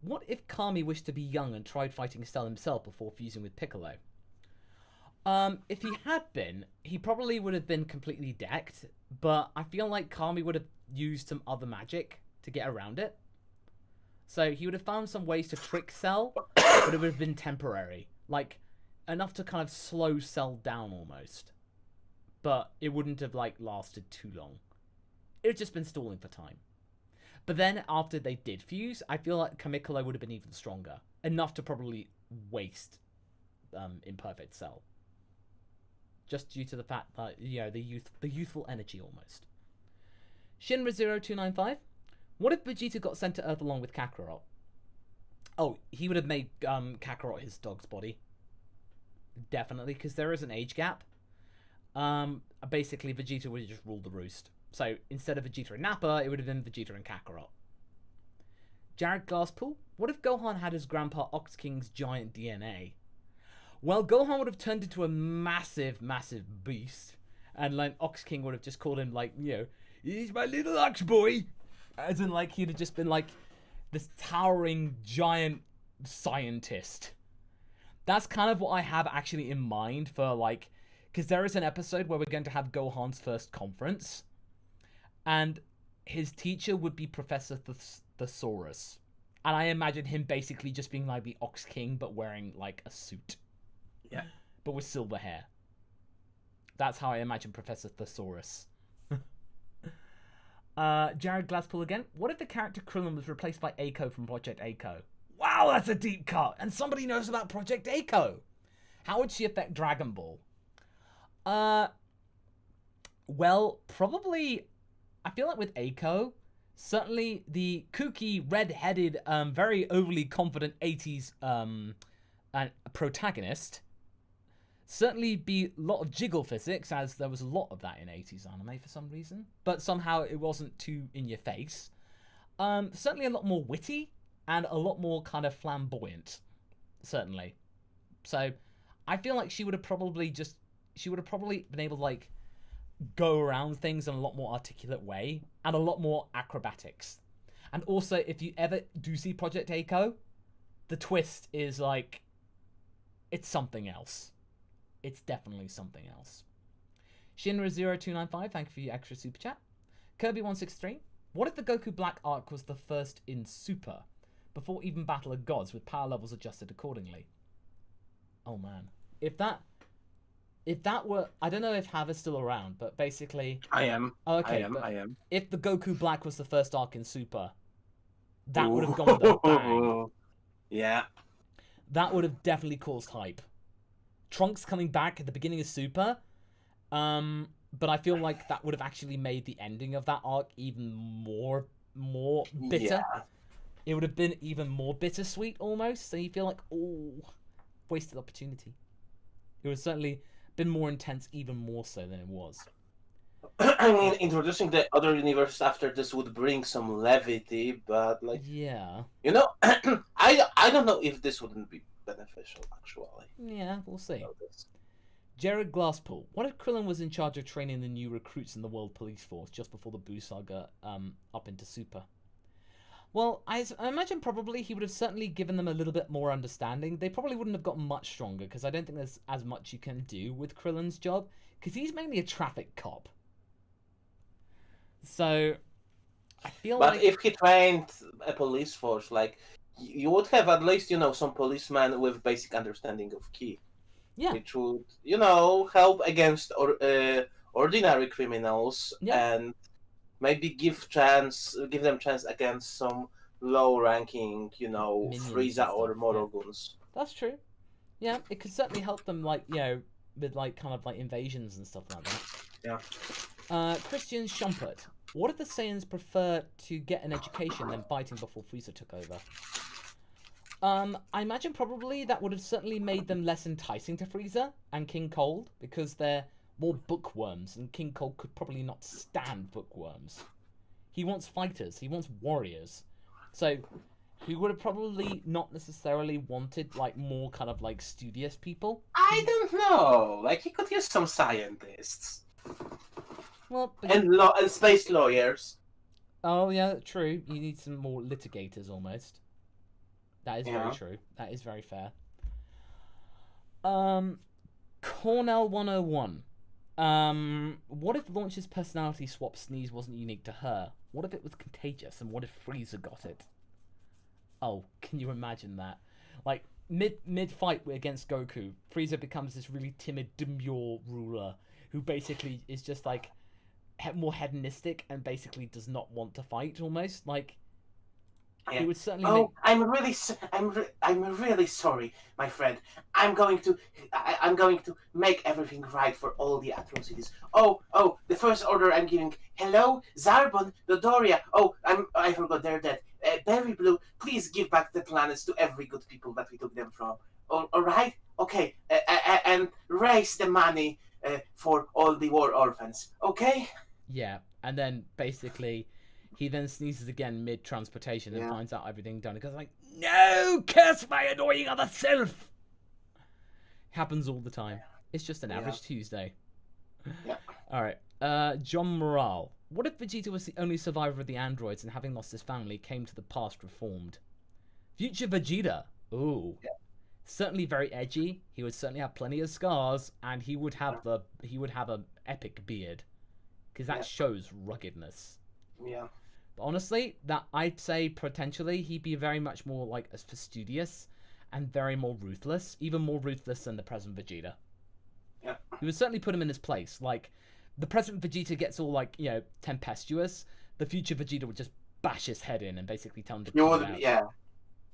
What if Kami wished to be young and tried fighting Cell himself before fusing with Piccolo? If he had been, he probably would have been completely decked, but I feel like Kami would have used some other magic to get around it. So he would have found some ways to trick Cell, but it would have been temporary. Like, enough to kind of slow Cell down almost. But it wouldn't have, like, lasted too long. It would just been stalling for time. But then, after they did fuse, I feel like Kamikolo would have been even stronger. Enough to probably waste Imperfect Cell. Just due to the fact that, the youthful energy almost. Shinra0295. What if Vegeta got sent to Earth along with Kakarot? Oh, he would have made Kakarot his dog's body. Definitely, because there is an age gap. Basically, Vegeta would have just ruled the roost. So, instead of Vegeta and Nappa, it would have been Vegeta and Kakarot. Jared Glasspool. What if Gohan had his grandpa Ox King's giant DNA? Well, Gohan would have turned into a massive, massive beast. And, like, Ox King would have just called him, like, he's my little ox boy. As in, like, he'd have just been, like, this towering, giant scientist. That's kind of what I have actually in mind for, like... Because there is an episode where we're going to have Gohan's first conference. And his teacher would be Professor Thesaurus. And I imagine him basically just being, like, the Ox King, but wearing, like, a suit. Yeah. But with silver hair. That's how I imagine Professor Thesaurus. Jared Glasspool again. What if the character Krillin was replaced by Eiko from Project Eiko? Wow, that's a deep cut. And somebody knows about Project Eiko. How would she affect Dragon Ball? Well, probably... I feel like with Eiko, Certainly, the kooky, red-headed, very overly confident 80s protagonist. Certainly be a lot of jiggle physics, as there was a lot of that in 80s anime for some reason. But somehow it wasn't too in your face. Certainly a lot more witty and a lot more kind of flamboyant. Certainly. So I feel like she would have probably been able to like go around things in a lot more articulate way and a lot more acrobatics. And also, if you ever do see Project Eiko, the twist is like, it's something else. It's definitely something else. Shinra0295, thank you for your extra super chat. Kirby163, what if the Goku Black arc was the first in Super, before even Battle of Gods, with power levels adjusted accordingly? Oh man, if that were, I don't know if Hav is still around, but basically, I am. okay, I am. if the Goku Black was the first arc in Super, that would have gone with a bang. Yeah. That would have definitely caused hype. Trunks coming back at the beginning of Super, but I feel like that would have actually made the ending of that arc even more bitter. Yeah. It would have been even more bittersweet almost. So you feel like, oh, wasted opportunity. It would have certainly been more intense, even more so than it was. I mean, introducing the other universe after this would bring some levity, but like, Yeah. you know, I don't know if this wouldn't be beneficial actually. Yeah, we'll see. Jared Glasspool. What if Krillin was in charge of training the new recruits in the World Police Force just before the Buu Saga up into Super? Well, I imagine probably he would have certainly given them a little bit more understanding. They probably wouldn't have gotten much stronger, because I don't think there's as much you can do with Krillin's job, because he's mainly a traffic cop. So, I feel But like... if he trained a police force, like, you would have at least, you know, some policemen with basic understanding of ki. Yeah. Which would, you know, help against ordinary criminals, Yeah. and maybe give them chance against some low-ranking, you know, Minions and Frieza or stuff, Moroguns. That's true. Yeah, it could certainly help them, like, you know, with, like, kind of, like, invasions and stuff like that. Yeah. Christian Schumpert. What if the Saiyans prefer to get an education than fighting before Frieza took over? I imagine probably that would have certainly made them less enticing to Frieza and King Cold, because they're more bookworms, and King Cold could probably not stand bookworms. He wants fighters, he wants warriors. So, he would have probably not necessarily wanted, like, more kind of, like, studious people. I don't know. Like, he could use some scientists. Well, but And space lawyers. oh, yeah, true. You need some more litigators, almost. That is very Yeah. true. That is very fair. Cornell 101. What if Launch's personality swap sneeze wasn't unique to her? What if it was contagious? And what if Frieza got it? Oh, can you imagine that? Like, mid fight against Goku, Frieza becomes this really timid, demure ruler who basically is just like more hedonistic and basically does not want to fight. Almost like Yeah. it would certainly. Oh, I'm really sorry, my friend. I'm going to make everything right for all the atrocities. Oh, the first order I'm giving. Hello, Zarbon, Dodoria. Oh, I forgot they're dead. Berry Blue, please give back the planets to every good people that we took them from. All right? Okay, and raise the money for all the war orphans. Okay? Yeah, and then basically he then sneezes again mid-transportation and finds out everything done. He goes like, no, curse my annoying other self! Happens all the time. It's just an average Tuesday. Yeah. Alright, John Morale. What if Vegeta was the only survivor of the androids and having lost his family came to the past reformed? Future Vegeta. Ooh. Yeah. Certainly very edgy. He would certainly have plenty of scars, and he would have an epic beard. Because that shows ruggedness. Yeah. But honestly, that I'd say potentially he'd be very much more like fastidious and very more ruthless, even more ruthless than the present Vegeta. Yeah. He would certainly put him in his place. Like, the present Vegeta gets all like, you know, tempestuous. The future Vegeta would just bash his head in and basically tell him to come out. Yeah.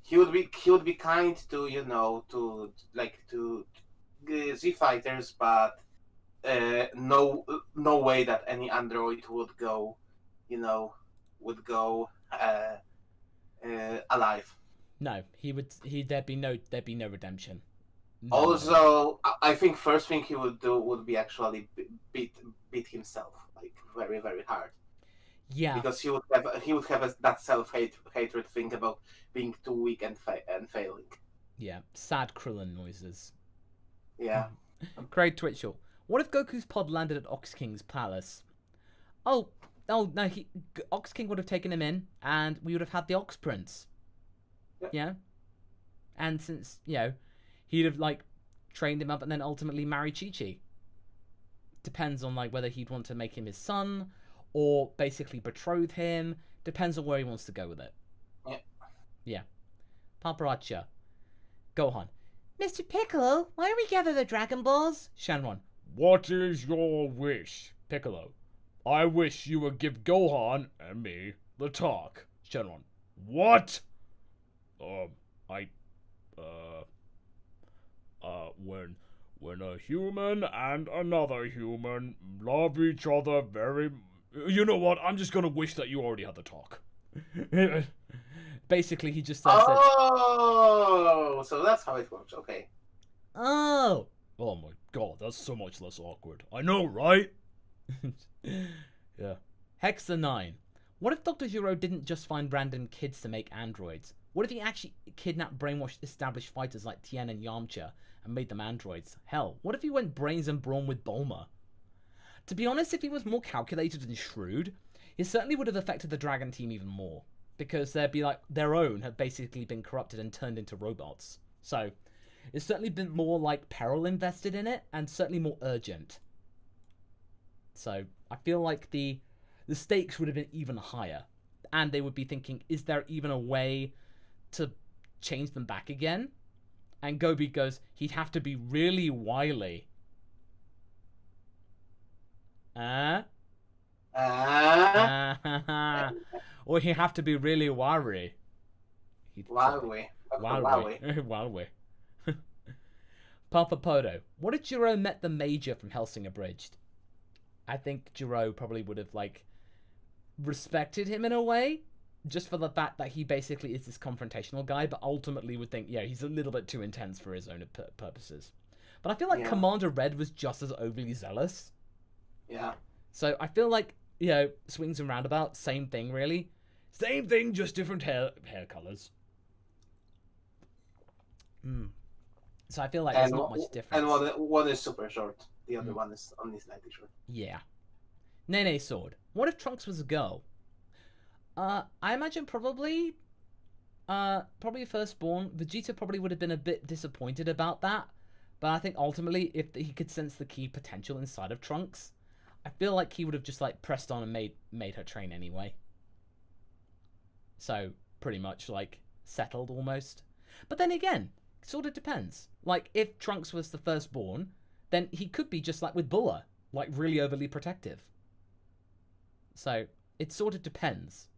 He would be kind to, you know, to Z fighters, but no way that any android would go, you know, would go alive. No, there'd be no redemption. No. Also, I think first thing he would do would be actually beat himself like very very hard. Yeah. Because he would have that hatred thing about being too weak and failing. Yeah. Sad Krillin noises. Yeah. Craig Twitchell. What if Goku's pod landed at Ox King's palace? Oh no! Ox King would have taken him in, and we would have had the Ox Prince. Yep. Yeah. And since he'd have like trained him up and then ultimately married Chi-Chi. Depends on like whether he'd want to make him his son or basically betroth him. Depends on where he wants to go with it. Yeah. Yeah. Paparazzi. Gohan. Mr. Piccolo, why don't we gather the Dragon Balls? Shenron. What is your wish, Piccolo? I wish you would give Gohan and me the talk. Shenron. What? When a human and another human love each other very... You know what? I'm just gonna wish that you already had the talk. Basically, he just says Oh, so that's how it works. Okay. Oh. Oh my god, that's so much less awkward. I know, right? Yeah. Hexa 9. What if Dr. Gero didn't just find random kids to make androids? What if he actually kidnapped brainwashed established fighters like Tien and Yamcha and made them androids? Hell, what if he went brains and brawn with Bulma? To be honest, if he was more calculated and shrewd, he certainly would have affected the Dragon team even more. Because they'd be like, their own have basically been corrupted and turned into robots. So, it's certainly been more like peril invested in it, and certainly more urgent. So, I feel like the stakes would have been even higher. And they would be thinking, is there even a way to change them back again? And Gobi goes, he'd have to be really wily. Or he'd have to be really wary. Wowie. Wowie. Papa Podo. What if Jiro met the Major from Hellsing Abridged? I think Jiro probably would have, like, respected him in a way. Just for the fact that he basically is this confrontational guy, but ultimately would think, yeah, he's a little bit too intense for his own purposes. But I feel like Commander Red was just as overly zealous. Yeah. So I feel like, swings and roundabouts, same thing, really. Same thing, just different hair colors. So I feel like there's not much difference. And one is super short. The other one is only slightly short. Yeah. Nene Sword. What if Trunks was a girl? I imagine probably firstborn. Vegeta probably would have been a bit disappointed about that. But I think ultimately, if he could sense the key potential inside of Trunks, I feel like he would have just like pressed on and made her train anyway. So pretty much like settled almost. But then again, sort of depends. Like if Trunks was the firstborn, then he could be just like with Bulla, like really overly protective. So it sort of depends.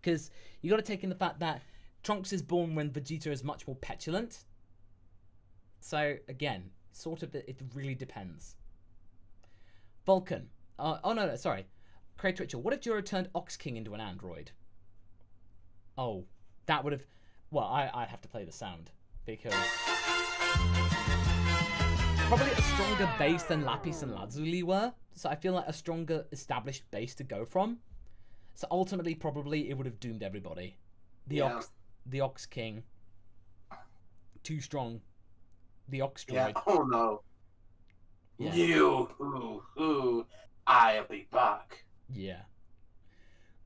Because you got to take in the fact that Trunks is born when Vegeta is much more petulant. So again, sort of it really depends. Vulcan. Sorry. Craig Twitchell. What if Jiro turned Ox King into an android? Oh, that would have... Well, I'd have to play the sound. Because... probably a stronger base than Lapis and Lazuli were. So I feel like a stronger established base to go from. So ultimately, probably, it would have doomed everybody. The Ox King. Too strong. The Ox droid. Yeah. Oh no. Yeah. I'll be back. Yeah.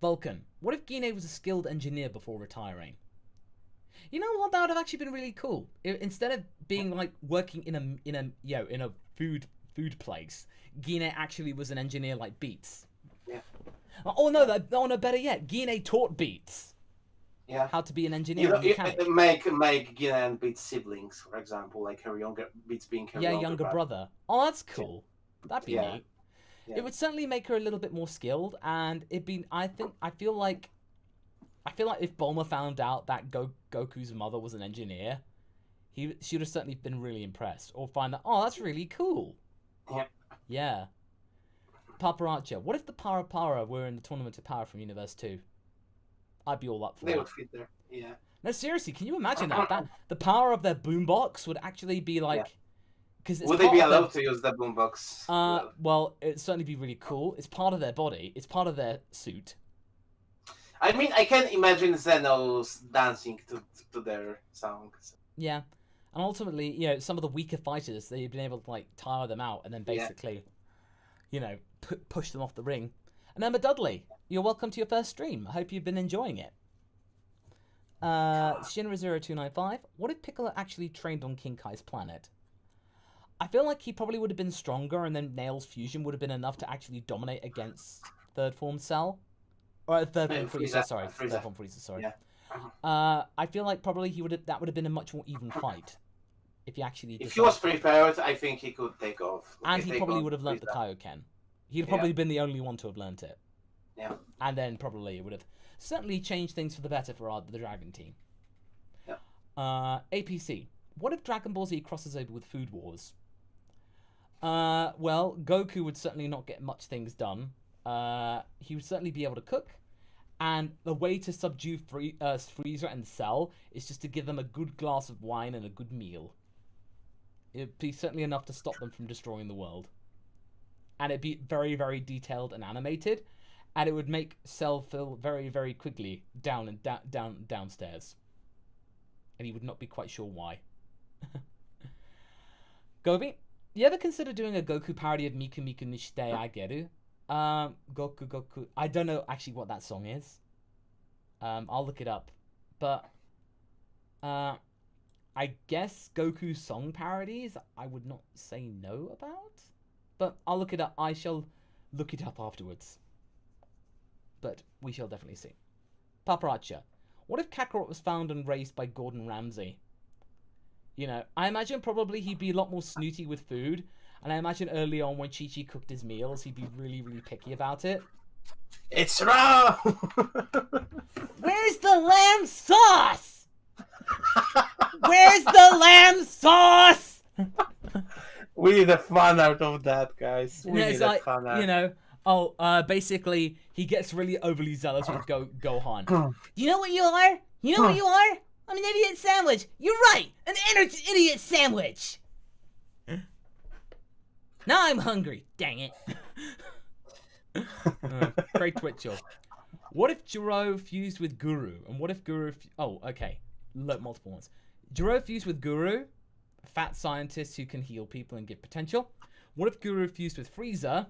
Vulcan. What if Gine was a skilled engineer before retiring? You know what? That would have actually been really cool. Instead of being like working in a food place, Gine actually was an engineer like Beats. Yeah. Oh no! Better yet, Gine taught Beats. Yeah. How to be an engineer. Make Gina and Beats siblings, for example, like her younger Beats being her younger brother. Oh, that's cool. That'd be neat. Yeah. It would certainly make her a little bit more skilled, and it'd be. I feel like if Bulma found out that Goku's mother was an engineer, she would have certainly been really impressed, or find that that's really cool. Yep. Yeah. Paparacha. What if the Para were in the Tournament of Power from Universe 2? I'd be all up for They that. would fit there. Yeah. No, seriously, can you imagine that? The power of their boombox would actually be like... Cause it's Would they part be of their- allowed to use that boombox? Well, it'd certainly be really cool. It's part of their body. It's part of their suit. I mean, I can imagine Xenos dancing to their songs. Yeah. And ultimately, you know, some of the weaker fighters, they've been able to, like, tire them out and then basically, you know, push them off the ring. And Emma Dudley, you're welcome to your first stream. I hope you've been enjoying it. Shinra0295, what if Piccolo actually trained on King Kai's planet? I feel like he probably would have been stronger, and then Nail's fusion would have been enough to actually dominate against Third Form Cell. Or Third Form Frieza, sorry. Third Form Frieza, sorry. Yeah. I feel like probably that would have been a much more even fight. If he actually... If he was prepared, I think he could take off. And he probably would have learnt the Kaioken. He'd probably been the only one to have learnt it. Yeah. And then probably it would have certainly changed things for the better for the Dragon team. Yeah. APC. What if Dragon Ball Z crosses over with Food Wars? Well, Goku would certainly not get much things done. He would certainly be able to cook. And the way to subdue Frieza and Cell is just to give them a good glass of wine and a good meal. It'd be certainly enough to stop them from destroying the world. And it'd be very, very detailed and animated. And it would make Cell feel very, very quickly downstairs. And he would not be quite sure why. Gobi, you ever consider doing a Goku parody of Miku Miku Nishite Ageru? Goku. I don't know actually what that song is. I'll look it up. But, I guess Goku song parodies, I would not say no about. But I'll look it up. I shall look it up afterwards. But we shall definitely see. Paparacha. What if Kakarot was found and raised by Gordon Ramsay? You know, I imagine probably he'd be a lot more snooty with food. And I imagine early on when Chi-Chi cooked his meals, he'd be really, really picky about it. It's raw! Where's the lamb sauce? Where's the lamb sauce? We need a fun out of that, guys. We You know, need it's a like, fun out. you know, basically, he gets really overly zealous with Gohan. You know what you are? You know what you are? I'm an idiot sandwich. You're right, an idiot sandwich. Now I'm hungry. Dang it. Great Twitchell. What if Jiro fused with Guru? And what if Guru... Oh, okay. Look, multiple ones. Jiro fused with Guru, fat scientist who can heal people and give potential. What if Guru fused with Frieza?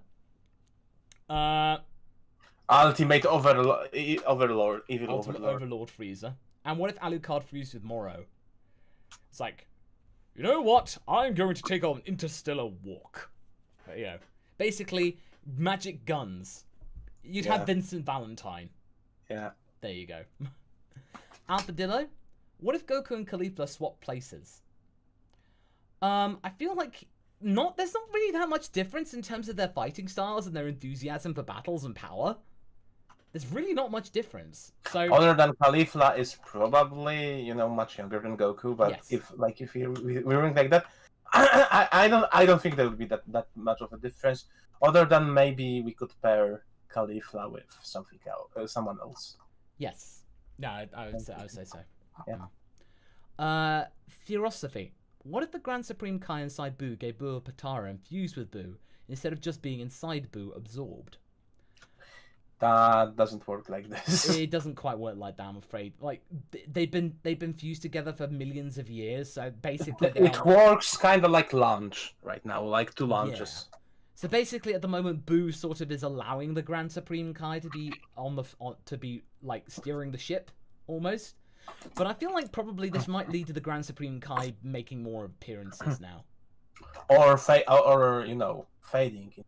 Ultimate Overlord, evil Ultimate Overlord. Overlord Frieza. And what if Alucard fused with Moro? It's like, you know what? I'm going to take on interstellar walk. You know, basically, magic guns. You'd have Vincent Valentine. Yeah. There you go. Alphadillo, what if Goku and Caulifla swap places? I feel like there's not really that much difference in terms of their fighting styles and their enthusiasm for battles and power. There's really not much difference. So Other than Caulifla is probably, you know, much younger than Goku, but Yes. if we were like that, I don't think there would be that much of a difference. Other than maybe we could pair Caulifla with something else, someone else. yes, no, I would say so. Yeah. Theosophy. What if the Grand Supreme Kai inside Buu gave Buu a Patara and fused with Buu instead of just being inside Buu absorbed? That doesn't work like this. It doesn't quite work like that, I'm afraid. Like they've been fused together for millions of years, so basically It works kind of like launch right now, like two launches. So basically, at the moment, Buu sort of is allowing the Grand Supreme Kai to be to be like steering the ship almost. But I feel like probably this might lead to the Grand Supreme Kai making more appearances now. Or you know, fading in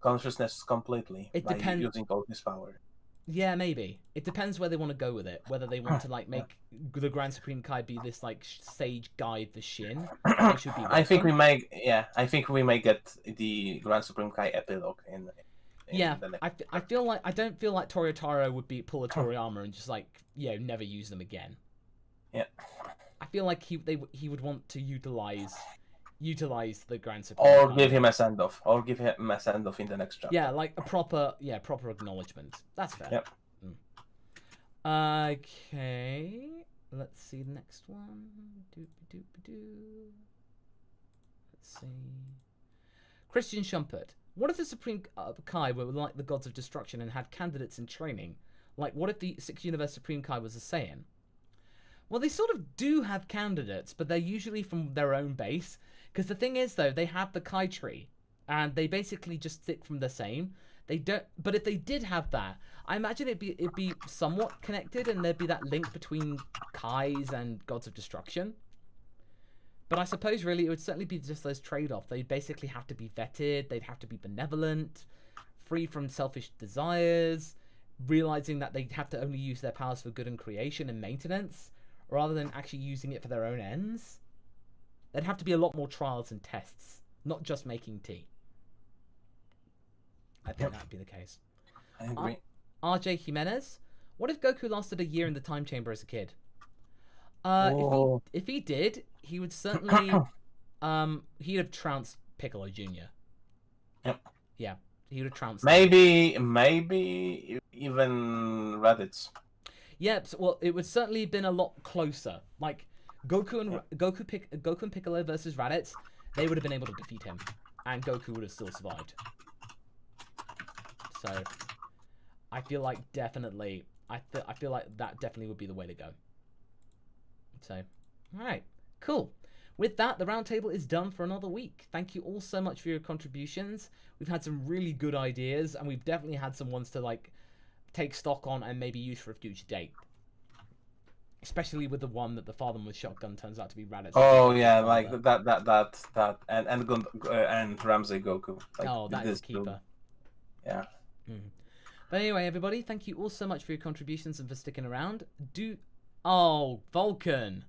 consciousness completely. It by depends. using all his power. Yeah, maybe. It depends where they want to go with it. Whether they want to like make the Grand Supreme Kai be this like sage guide for Shin. Which should be I think welcome. I think we may get the Grand Supreme Kai epilogue in Yeah, the next. I feel like I don't feel like Toyotaro would pull a Toriyama and just like never use them again. Yeah. I feel like he would want to utilize utilize the Grand Supreme Or Kai. give him a send off. Or give him a send off in the next chapter. Yeah, like a proper acknowledgement. That's fair. Yep. Okay, let's see the next one. Let's see. Christian Schumpert. What if the Supreme Kai were like the gods of destruction and had candidates in training? Like, what if the Sixth Universe Supreme Kai was a Saiyan? Well, they sort of do have candidates, but they're usually from their own base. Because the thing is, though, they have the Kai tree, and they basically just stick from the same. They don't. But if they did have that, I imagine it'd be somewhat connected, and there'd be that link between Kais and gods of destruction. But I suppose really it would certainly be just those trade-offs. They'd basically have to be vetted. They'd have to be benevolent, free from selfish desires, realizing that they'd have to only use their powers for good and creation and maintenance, rather than actually using it for their own ends. There'd have to be a lot more trials and tests, not just making tea. I think that'd be the case. I agree. RJ Jimenez, what if Goku lasted a year in the time chamber as a kid? If he did, he would certainly he'd have trounced Piccolo Jr. Yep. Yeah, he would have trounced. Maybe even Raditz. Yeah, well, it would certainly have been a lot closer. Like Goku and Piccolo versus Raditz, they would have been able to defeat him, and Goku would have still survived. So, I feel like definitely, I feel like that definitely would be the way to go. So, all right, cool. With that, the roundtable is done for another week. Thank you all so much for your contributions. We've had some really good ideas, and we've definitely had some ones to like take stock on and maybe use for a future date. Especially with the one that the father with shotgun turns out to be Raditz. Oh yeah, like that, and Ramsey Goku. Like, oh, that is keeper. Yeah. But anyway, everybody, thank you all so much for your contributions and for sticking around. Oh, Vulcan.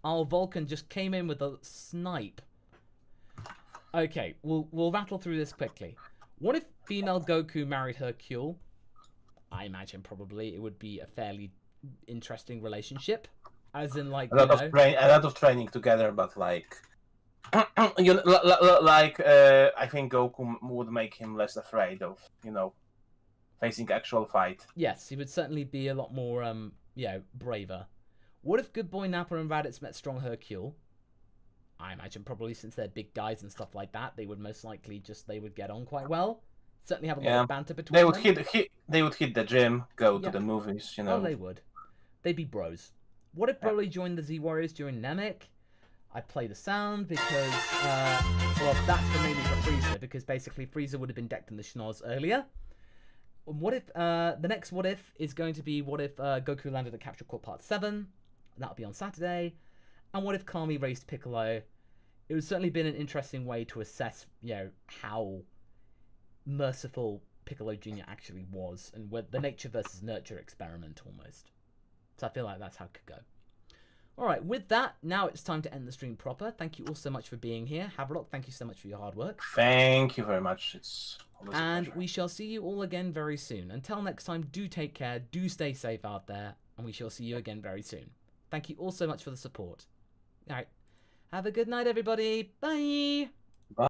Oh, Vulcan just came in with a snipe. Okay, we'll rattle through this quickly. What if female Goku married Hercule? I imagine probably it would be a fairly interesting relationship. As in, like, a lot of training together, but like, I think Goku would make him less afraid of, facing actual fight. Yes, he would certainly be a lot more, braver. What if Good Boy Nappa and Raditz met Strong Hercule? I imagine probably since they're big guys and stuff like that, they would most likely they would get on quite well. Certainly have a lot of banter between them. They would hit the gym, go to the movies, Oh, they would. They'd be bros. What if Broly joined the Z Warriors during Namek? I'd play the sound because, that's for mainly for Frieza, because basically Frieza would have been decked in the schnoz earlier. What if, the next what if is going to be what if Goku landed at Capture Court Part 7? That'll be on Saturday. And what if Kami raised Piccolo? It would certainly been an interesting way to assess, how merciful Piccolo Jr. actually was, and the nature versus nurture experiment almost. So I feel like that's how it could go. Alright, with that, now it's time to end the stream proper. Thank you all so much for being here. Havelock, thank you so much for your hard work. Thank you very much. It's always a And pleasure. we shall see you all again very soon. Until next time, do take care, do stay safe out there, and we shall see you again very soon. Thank you all so much for the support. Alright, have a good night, everybody. Bye!